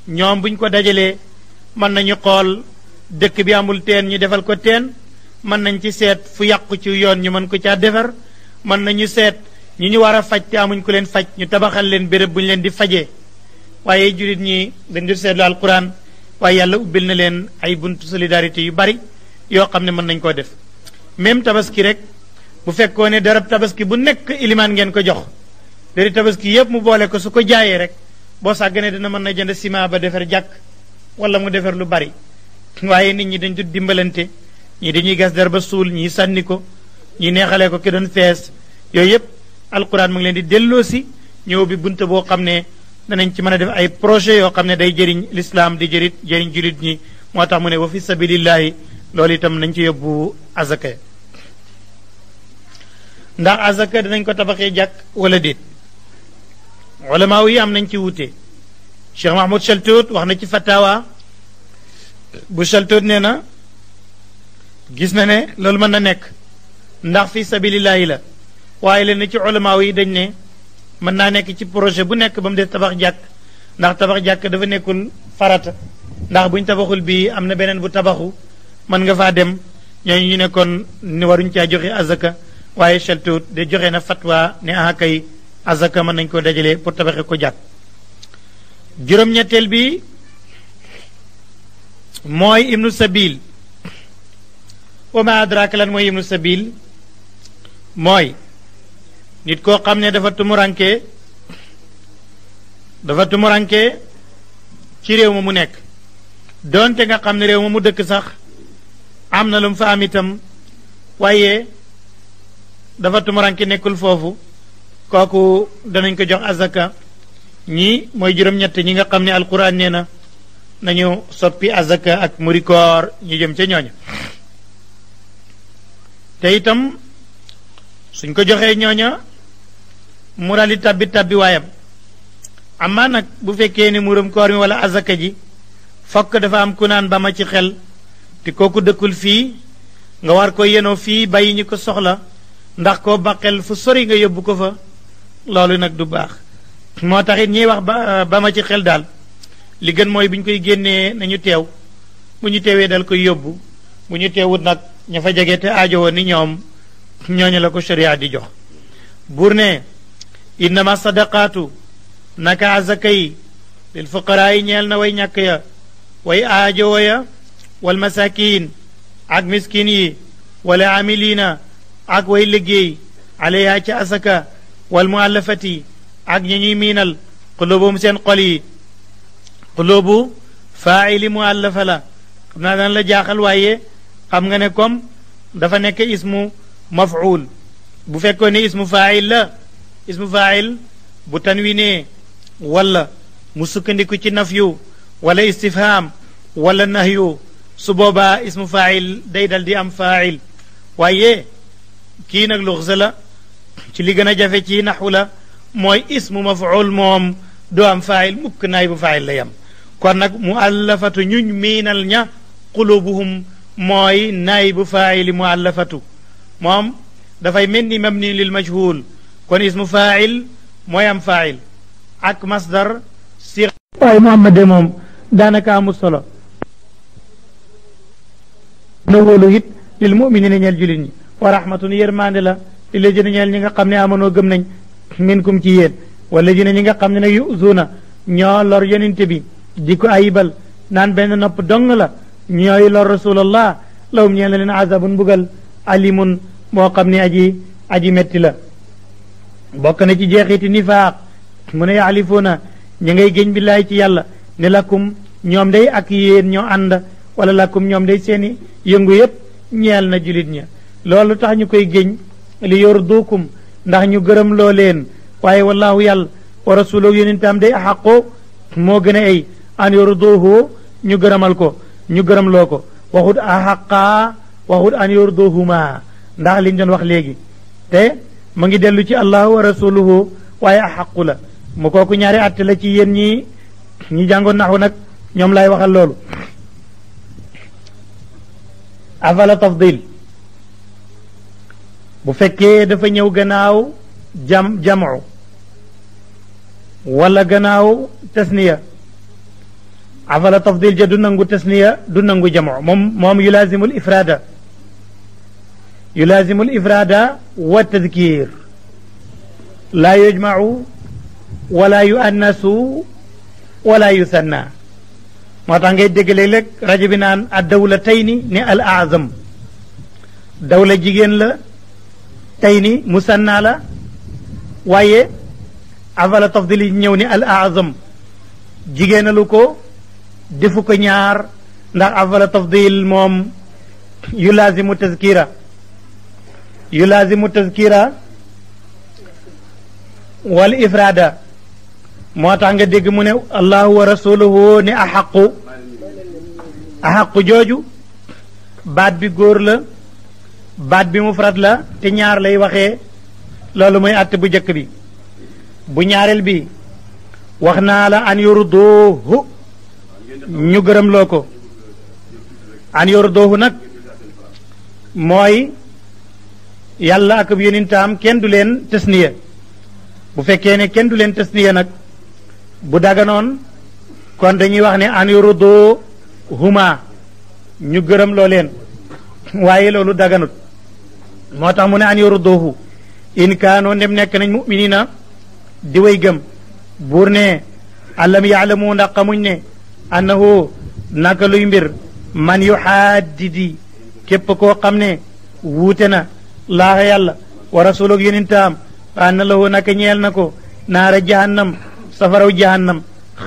ñoom buñ ko dajalee mën nañu xool dëkk bi amul teen ñu defal ko teen mën nañ ci seet fu yàqu ci yoon ñu mën ko caa defar mën nañu seet ñi ñu war a faj te amuñ ko leen faj ñu tabaxal leen béréb bu ñu leen di fajee waaye jurit ñi dañ di seetlu alquran waaye yàlla ubbil na leen ay buntu solidarité yu bari yoo xam ne mën nañ koo def même tabaski rek bu fekkoo ne darab tabaski bu nekk ilimaan ngeen ko jox dari tabaski yëpp mu boole ko su ko jaayee rek boo sàgganee dina mën na jënd ciment ba defar jàkk wala mu defar lu bari waaye nit ñi dañ dut dimbalante ñii dañuy gas der ba suul ñii sànni ko ñii neexalee ko ki doon fees yooyu yëpp alquran mu ngi leen di delloosi ñëw bi bunte boo xam ne danañ ci mën a def ay projet yoo xam ne day jëriñ l'islam di jëriñ julit ñi moo tax mu ne wa fi sabilillahi loolu itam nañ ci yóbbu azaka ndax azaka danañ ko tabaxee jàkk wala déet ulama yi am nañ ci wuute Cheikh Mahmoud Chaltout wax na ci fatawa bu Chaltout nee na gis na ne loolu mën na nekk ndax fi sabilillahi la waaye leen ci ulama yi dañ ne mën naa nekk ci projet bu nekk ba mu def tabax jàkk ndax tabax jàkk dafa nekkul farata ndax buñ tabaxul bii am na beneen bu tabaxu mën nga faa dem ñooñu ñu nekkoon ni waruñ caa joxe azaka waaye Chaltout de joxe na fatwa ne ah kay azaka mën nañ ko dajale pour tabaxe ko jàkk juróom-ñetteel bi mooy ibnu sabil wa ma adraka lan mooy ibnu sabil mooy nit koo xam ne dafa tumuranke ci réew ma mu nekk doonte nga xam ne réew ma mu dëkk sax am na lu mu fa am itam waaye dafa tumuranke nekkul foofu kooku danañ ko jox azaka ñii mooy juróom-ñett ñi nga xam ne alquran nee na nañu soppi azaka ak murikoor ñu jëm ca ñooña te itam suñ ko joxee ñooña mu daal di tabbi waayam amaa nag bu fekkee ne muram koor mi wala azaka ji fokk dafa am ku naan ba ma ci xel te kooku dëkkul fii nga war ko yenoo fii bàyyi ñu ko soxla ndax koo baqel fu sori nga yóbbu ko fa loolu nag du baax moo taxit ñiy wax ba ma ci xel daal li gën mooy bu ñu koy génnee nañu teew bu ñu teewee dal koy yóbbu bu ñu teewut nag ña fa jege te aajowoo ni ñoom ñooñu la ko sharia di jox buur ne innama sadaqaatu naka azaka yi lil fuqaraa yi ñeel na way ñàkk ya way aajowoo ya wal masakin ak miskin yi wala amilina ak way liggéey alayha ca asaka wal muallafati ak ñi ñuy miinal qulubum seen xol yi qulubu faa'ili muallafa la xam naa daan la jaaxal waaye xam nga ne comme dafa nekk ismu maf'ul bu fekkoon ne ismu faa'il la ismu faa'il bu tanwinee wala mu sukkandiku ci nafyu wala istifham wala nahyu su boobaa ismu faa'il day dal di am faa'il waaye kii nag luxsa la ci li gën a jafe ci naxwu la mooy ismu maf'ul moom doo am faa'il mukk naay bu faa'il la yam kon nag muallafatu ñuñ miinal ña qulubuhum mooy naay bu faa'ili muallafatu moom dafay mel ni mabni lil majhul kon ismu faa'il mooy am faa'il ak masdar si waaye Muhammad de moom daanaka amul solo na wóolu it lil muminina ñeel julit ñi wa rahmatun yërmande la li la jëna ñeel ñi nga xam ne amanoo gëm nañ minkum ci yéen wala jëna ñi nga xam ne nag yuzuuna ñoo lor yonente bi di ko ayibal naan benn nopp dong la ñooy lor rasulallah lawum ñeel na leen azabun mbugal alimun moo xam ne aji metti la bokk na ci jeexiti nifaaq mu ne yaalifuuna ñi ngay géñ billaay ci yàlla ne lakum ñoom day ak yéen ñoo ànd wala lakum ñoom day seeni yëngu yépp ñeel na julit ña loolu tax ñu koy géñ li yurdukum ndax ñu gërëm loo leen waaye wallahu yàlla wa rasuluhu yonentam day axaqu moo gën a ay an yurduhu ñu gërëmal ko ñu gërëm loo ko waxut axaqaa waxut an yurduhuma ndax liñ doon wax léegi te mu ngi dellu ci allahu wa rasuluhu waaye axaqu la mu kooku ñaari àtte la ci yéen ñi jàngoon naxu nag ñoom lay waxal loolu afala tafdil bu fekkee dafa ñëw gannaaw jamu wala gannaaw tasniya afala tafdil ja du nangu tasniya du nangu jamu moom yulaazimul ifrada wa tadkir laa yujmacu wala yuannasu wala yusanna moo tax ngay dégg léeg-léeg rajo bi naan ad dawlatayni ne al azam dawla jigéen la tey ni musanna la waaye afala tafdil yi ñëw ni al azam jigéenalu ko defu ko ñaar ndax afala tafdil moom yulaazimu tazkira wal ifrada moo tax nga dégg mu ne allahu wa rasuluhu ne axaqu jooju baat bi góor la baat bi mufrad la te ñaar lay waxee loolu mooy àtte bu njëkk bi bu ñaareel bi wax naa la an yurduhu ñu gërëm loo ko an yurduhu nag mooy yàlla ak yonentam kenn du leen tasniya bu fekkee ne kenn du leen tasniya nag bu daganoon kon dañuy wax ne an yurduhuma ñu gërëm loo leen waaye loolu daganut moo tax mu ne an yurduhu in kaanoo ndem nekk nañ muminina di way gëm buur ne alam yaalamu ndax xamuñ ne annahu naka luy mbir man yuxaaddidi képp koo xam ne wuute na laaxa yàlla wa rasuluk yonentam fa anna lahu naka ñeel na ko naara jahannam safaraw jahannam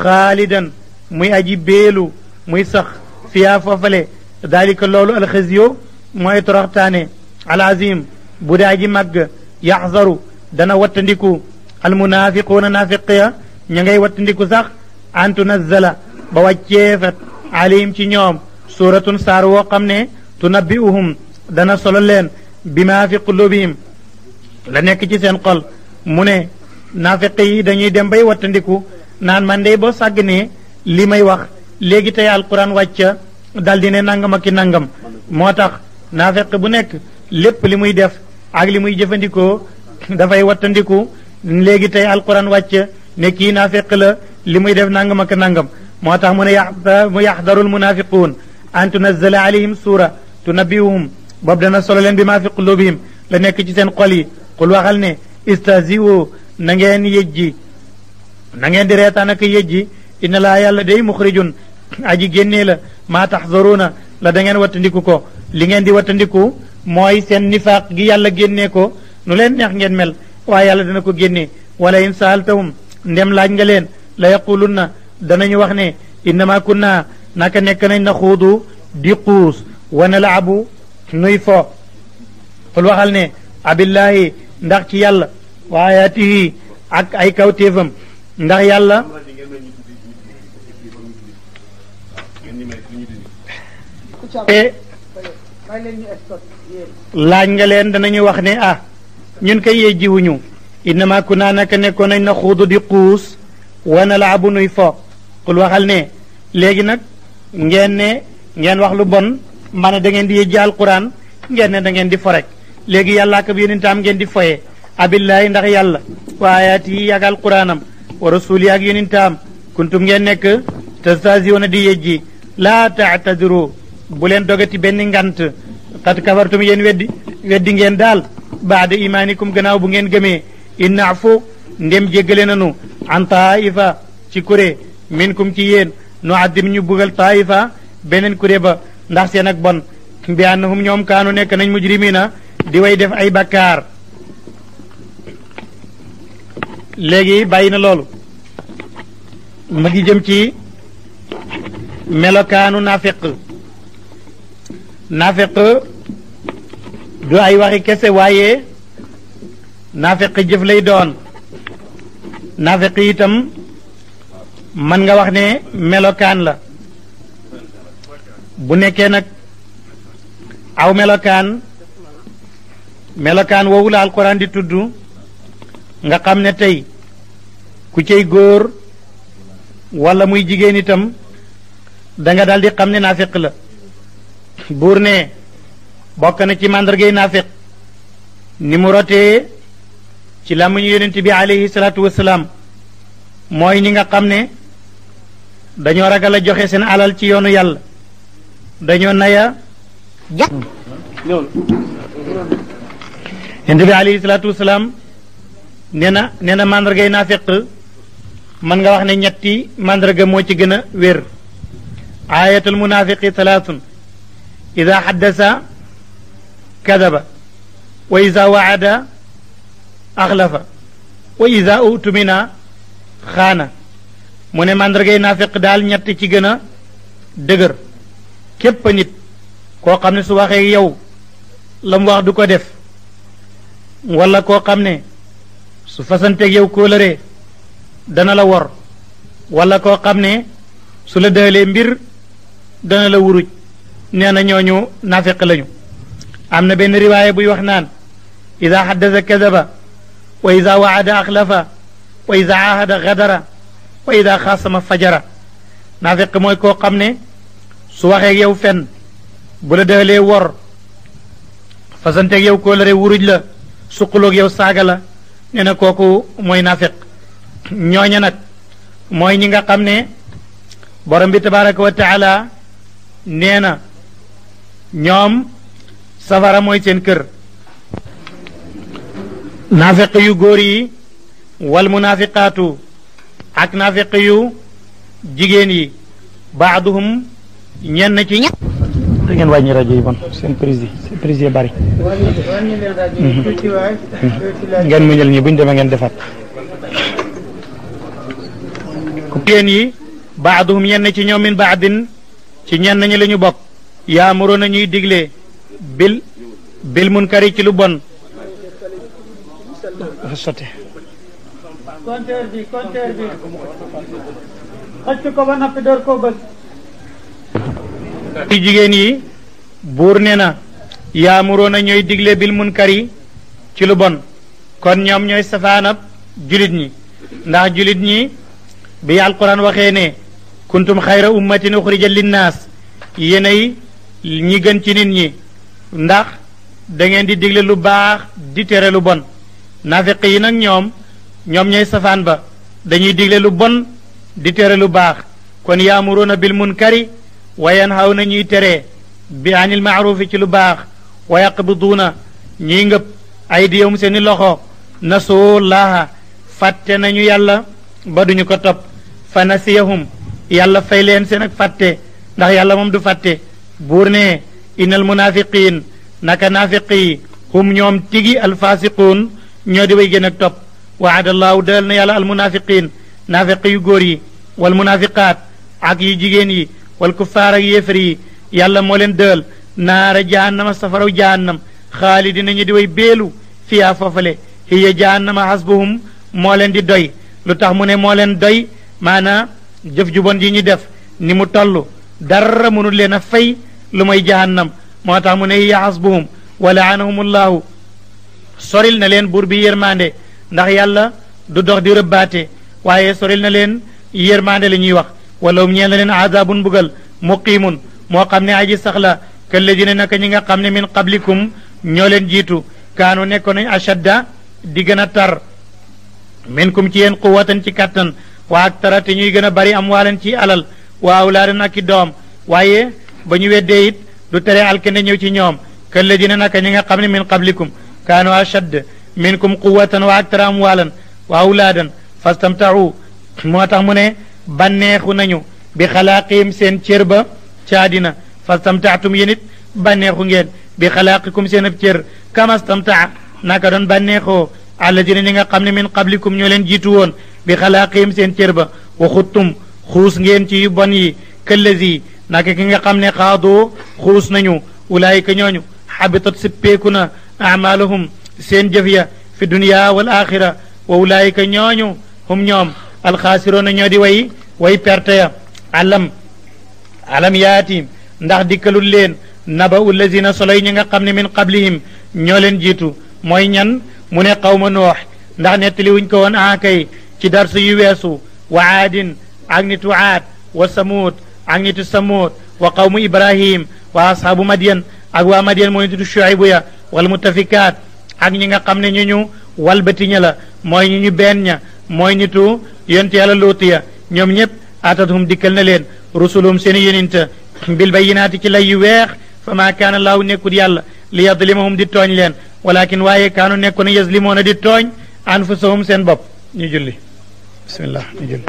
xaalidan muy aji beelu muy sax fiyaa foofale dalika loolu alxisyo mooy toroxtaane alazim bu dee aji màgg yaxzaru dana wattandiku almunafiquuna naafiqiya ña ngay wattandiku sax an tunazzala ba wàcceefat alayhim ci ñoom suratun saar woo xam ne tunabbi'uhum dana solo leen bima fi qulubihim la nekk ci seen xol mu ne naafiq yi dañuy dem bay wattandiku naan man de boo sàgganee li may wax léegi tey alquran wàcca dal di ne nangam ak ki nangam moo tax naafiq bu nekk lépp li muy def ak li muy jëfandikoo dafay wattandiku léegi tey alquran wàcca ne kii naafiq la li muy def nangam ak nangam moo tax mu yaxdarul munafiquun an tunazzala alayhim suura tunabbiuhum boobu dana solo leen bi maa fi qulubihim la nekk ci seen xol yi qul waxal ne istahzi'u na ngeen yëjji na ngeen di reetaan ak yëjji inna laa yàlla day muxrijun aji génnee la maa taxzaruuna la da ngeen wattandiku ko li ngeen di wattandiku mooy seen nifaaq gi yàlla génnee ko nu leen neex ngeen mel waaye yàlla dana ko génnee wala in saaltahum ndem laaj nga leen la yaqulunna danañu wax ne innama kunna naka nekk nañ na xuudu di xuus wa nalaabu nuy fo xul waxal ne abillaahi ndax ci yàlla wa ayaatihi ak ay kawtéefam ndax yàlla laaj nga leen danañu wax ne ah ñun kay yee jiwuñu innama kunna naka nekkoon nañ na xuudu di xuus wa nalaabu nuy fo xul waxal ne léegi nag ngeen wax lu bon ma ne da ngeen di yëjji alquran ngeen ne da ngeen di forek léegi yàlla ak yonentam ngeen di foye abillahi ndax yàlla wa ayaati yi ak alquranam wa rasuli ak yonentam kuntum ngeen nekk tastahzi'una di yëjji laa ta'tadiru bu leen dogati benn ngant qad kafartum yéen weddi ngeen daal baada imaanikum gannaaw bu ngeen gëmee in na'fu ndem jéggale nanu an taifa ci kuré minkum ci yéen nu addim ñu bugal taifa beneen kuré ba ndax seen ak bon bi annahum ñoom kaanu nekk nañ mujrimina di way def ay bakkaar léegi bàyyi na loolu ma ngi jëm ci melokaanu naafiq du ay waxi kese waaye naafiq jëf lay doon naafiq itam mën nga wax ne melokaan la bu nekkee nag aw melokaan woowu la alquran di tudd nga xam ne tey ku cay góor wala muy jigéen itam da nga daal di xam ne naafiq la buur ne bokk na ci màndargay naafiq ni mu rotee ci làmmiñu yonent bi alayhi salaatu wasalaam mooy ñi nga xam ne dañoo ragal a joxe seen alal ci yoonu yàlla dañoo naya yonent bi alayhi salaatu wasalaam nee na màndargay naafiq mën nga wax ne ñetti màndarga moo ci gën a wér ayatul munafiqi thalathun ida haddasa kadaba wa ida waada axlafa wa ida utumina xaana mu ne màndargay naafiq daal ñett ci gën a dëgër képp nit koo xam ne su waxee yow la mu wax du ko def wala koo xam ne su fasanteeg yow kóolëree dana la wor wala koo xam ne su la dëhalee mbir dana la wuruj nee na ñooñu naafiq lañu am na benn riwaaya buy wax naan ida haddasa kadaba wa ida waada axlafa wa ida ahada gadara wa ida xaasama fajara naafiq mooy koo xam ne su waxee yow fen bu la dëhalee wor fasanteeg yow kóolëre wuruj la suqaloog yow saaga la nee na kooku mooy naafiq ñooña nag mooy ñi nga xam ne borom bi tabaraka wa taala nee na ñoom safara mooy seen kër naafiq yu góor yi wal munaafiqaatu ak naafiq yu jigéen yi baaduhum ñenn ci da ngeen wàññi rajo yi bon seen prise bari ngeen muñal ñi buñ demee ngeen defaat jigéen yi baaduhum ñenn ci ñoom min baadin ci ñenn ñi la ñu bokk yaamuru na ñuy digle bil munkari ci lu bon dafa sotte compteur bi xëcc ko ba noppi door koo bës ci jigéen yi buur ne na yaamuru na ñooy digle bil munkari ci lu bon kon ñoom ñooy safaanab julit ñi ndax julit ñi bi alquran waxee ne kuntum xayra ummatin uxrijat linnaas yéenay ñi gën ci nit ñi ndax da ngeen di digle lu baax di tere lu bon naafiq yi nag ñoom ñooy safaan ba dañuy digle lu bon di tere lu baax kon yaamuruuna bil munkari wa yanhawna ñuy tere bi anil maarufi ci lu baax wa yaqbiduuna ñuy ngëb aydiyahum seeni loxo nasullaha fàtte nañu yàlla ba duñu ko topp fa nasiyahum yàlla fay leen seen ak fàtte ndax yàlla moom du fàtte buur ne innal munafiqin naka naafiqi hum ñoom tigi alfasiquun ñoo di way gën ak topp waadallahu dël na yàlla almunafiqin naafiqi yu góor yi wal munafiqaat ak yu jigéen yi wal kuffaar ak yéefar yi yàlla moo leen dël naara jahannama safaraw jahannam xaalidina ñu di way beelu fiyaa foofale hiya jahannama hasbuhum moo leen di doy lu tax mu ne moo leen doy maanaa jëf ju bon ji ñu def ni mu toll dara mënul leen a fay lu may jahannam moo tax mu ne hiya hasbuhum wa laanahumullahu soril na leen buur bi yërmande ndax yàlla du dox di rëbbaate waaye soril na leen yërmande la ñuy wax wala um ñeel na leen azabun mbugal muqimun moo xam ne aji sax la kalladina naka ñi nga xam ne min qablikum ñoo leen jiitu kaanu nekkoon nañ ashadda di gën a tar minkum ci yéen quwatan ci kattan wa aktara te ñuy gën a bari am waalan ci alal wa awlaadan ak i doom waaye ba ñu weddee it du tere alkende ñëw ci ñoom kalladina naka ñi nga xam ne min qablikum kaanu ashadd minkum quwatan wa aktara am waalan wa awlaadan fastamtaru moo tax mu ne bànneexu nañu bi xalaaqihim seen cër ba caadina fastamtaatum yéen it bànneexu ngeen bi xalaaqikum seen ab cër kama stamtaa naka doon bànneexoo alladina ñi nga xam ne min qablikum ñoo leen jiitu woon bi xalaaqihim seen cër ba wa xuttum xuus ngeen ci yu bon yi këllazi naka ki nga xam ne xaadoo xuus nañu ulaayika ñooñu xabitat sippeeku na amaaluhum seen jëf ya fi dunya wal axira wa ulaayika ñooñu hum ñoom alxaasiroona ñoo di way perte ya alam yaati ndax dikkalul leen naba ulazina soloy ñi nga xam ne min qablihim ñoo leen jiitu mooy ñan mu ne qawma noox ndax nettali wuñ ko woon kay ci darsu yu weesu wa aadin ak nitu aad wa samuud ak nitu samuud wa qawmu ibrahim wa ashaabu madyan ak waa madyan mooy nitu shuaybu ya wal mutafikaat ak ñi nga xam ne ñu walbati ña la mooy ñu benn ña mooy nitu yonte yàlla luut ya ñoom ñëpp atathum dikkal na leen rusulum seen yonent bil bayinaati ci lay yu weex fa maa kaana laahu nekkul yàlla li yadlimahum di tooñ leen walakin waaye kaanu nekku na yazlimoona di tooñ anfusahum seen bopp ñu julli bismillah ñu julli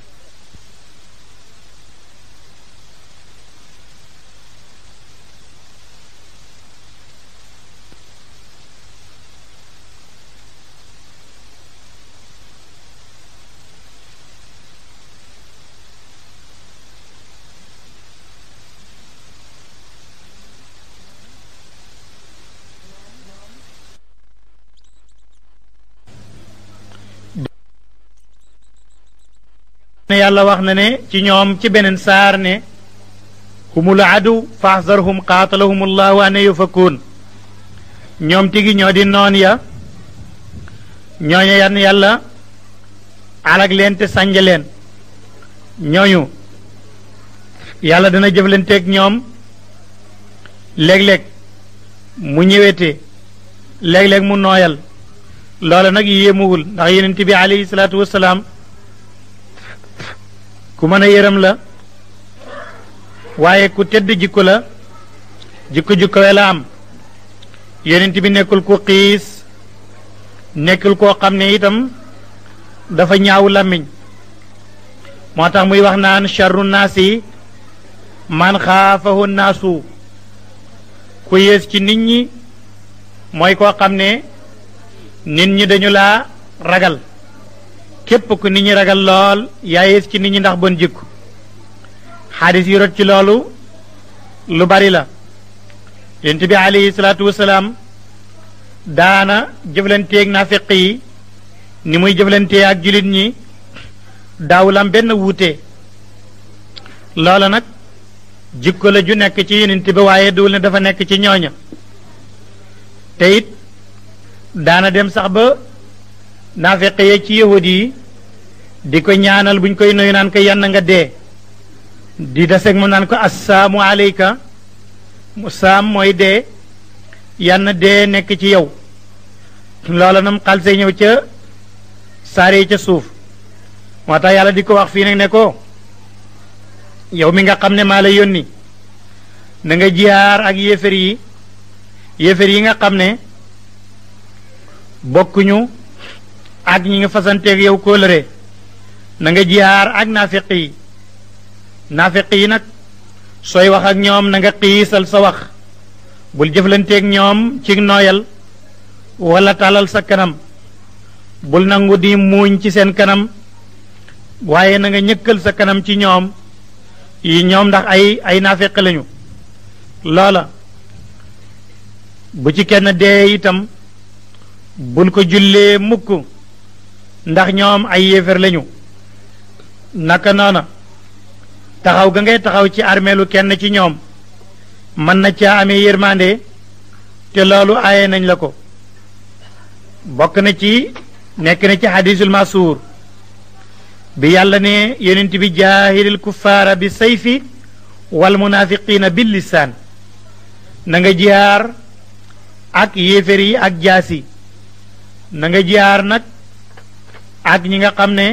ne yàlla wax na ne ci ñoom ci beneen saar ne humul adu faxzarhum qaatalahum allahu an yufakuun ñoom tigi ñoo di noon ya ñooñu yan yàlla alag leen te sànja leen ñooñu yàlla dana jëflanteeg ñoom léeg-léeg mu ñëwete léeg-léeg mu nooyal loola nag yéemuwul ndax yonent bi alayhi salaatu wassalaam ku mën a yërëm la waaye ku tedd jikko la jikko la am yonent bi nekkul ku xiis nekkul koo xam ne itam dafa ñaaw làmmiñ moo tax muy wax naan charru naasi man xaafahu naasu ku yées ci nit ñi mooy koo xam ne nit ñi dañu laa ragal képp ku nit ñi ragal lool yaa yées ci nit ñi ndax bon jikko xadis yu rot ci loolu lu bari la yonent bi alayhi salaatu wasalaam daana jëflanteeg naafiq yi ni muy jëflantee ak julit ñi daawulam benn wuute loola nag jikko la ju nekk ci yonent bi waaye duwul ne dafa nekk ci ñooña te it daana dem sax ba naafiq yi ci yahud yi di ko ñaanal buñ koy nuyu naan ko yann nga dee di deseeg moom naan ko assaamu aleyka saam mooy dee yann dee nekk ci yow loola nam xalse ñëw ca saare ca suuf moo tax yàlla di ko wax fii nag ne ko yow mi nga xam ne maa la yónni na nga jihaar ak yéefar yi nga xam ne bokkuñu ak ñi nga fasanteeg yow kóolëre na nga jihaar ak naafiq yi nag sooy wax ak ñoom na nga xiisal sa wax bul jëflanteeg ñoom ci nooyal wala tàllal sa kanam bul nangu di muuñ ci seen kanam waaye na nga ñëkkal sa kanam ci ñoom ndax ay naafiq lañu loola bu ci kenn dee itam bul ko jullee mukk ndax ñoom ay yéefar lañu naka noona taxaw ga ngay taxaw ci armeelu kenn ci ñoom mën na caa amee yërmande te loolu aaye nañ la ko bokk na ci nekk na ci xadiisul masuur bi yàlla ne yonent bi jaahidil kuffaara bi sayfi wal munaafiqiina bil lisaan na nga jihaar ak yéefar yi ak jaasi na nga jihaar nag ak ñi nga xam ne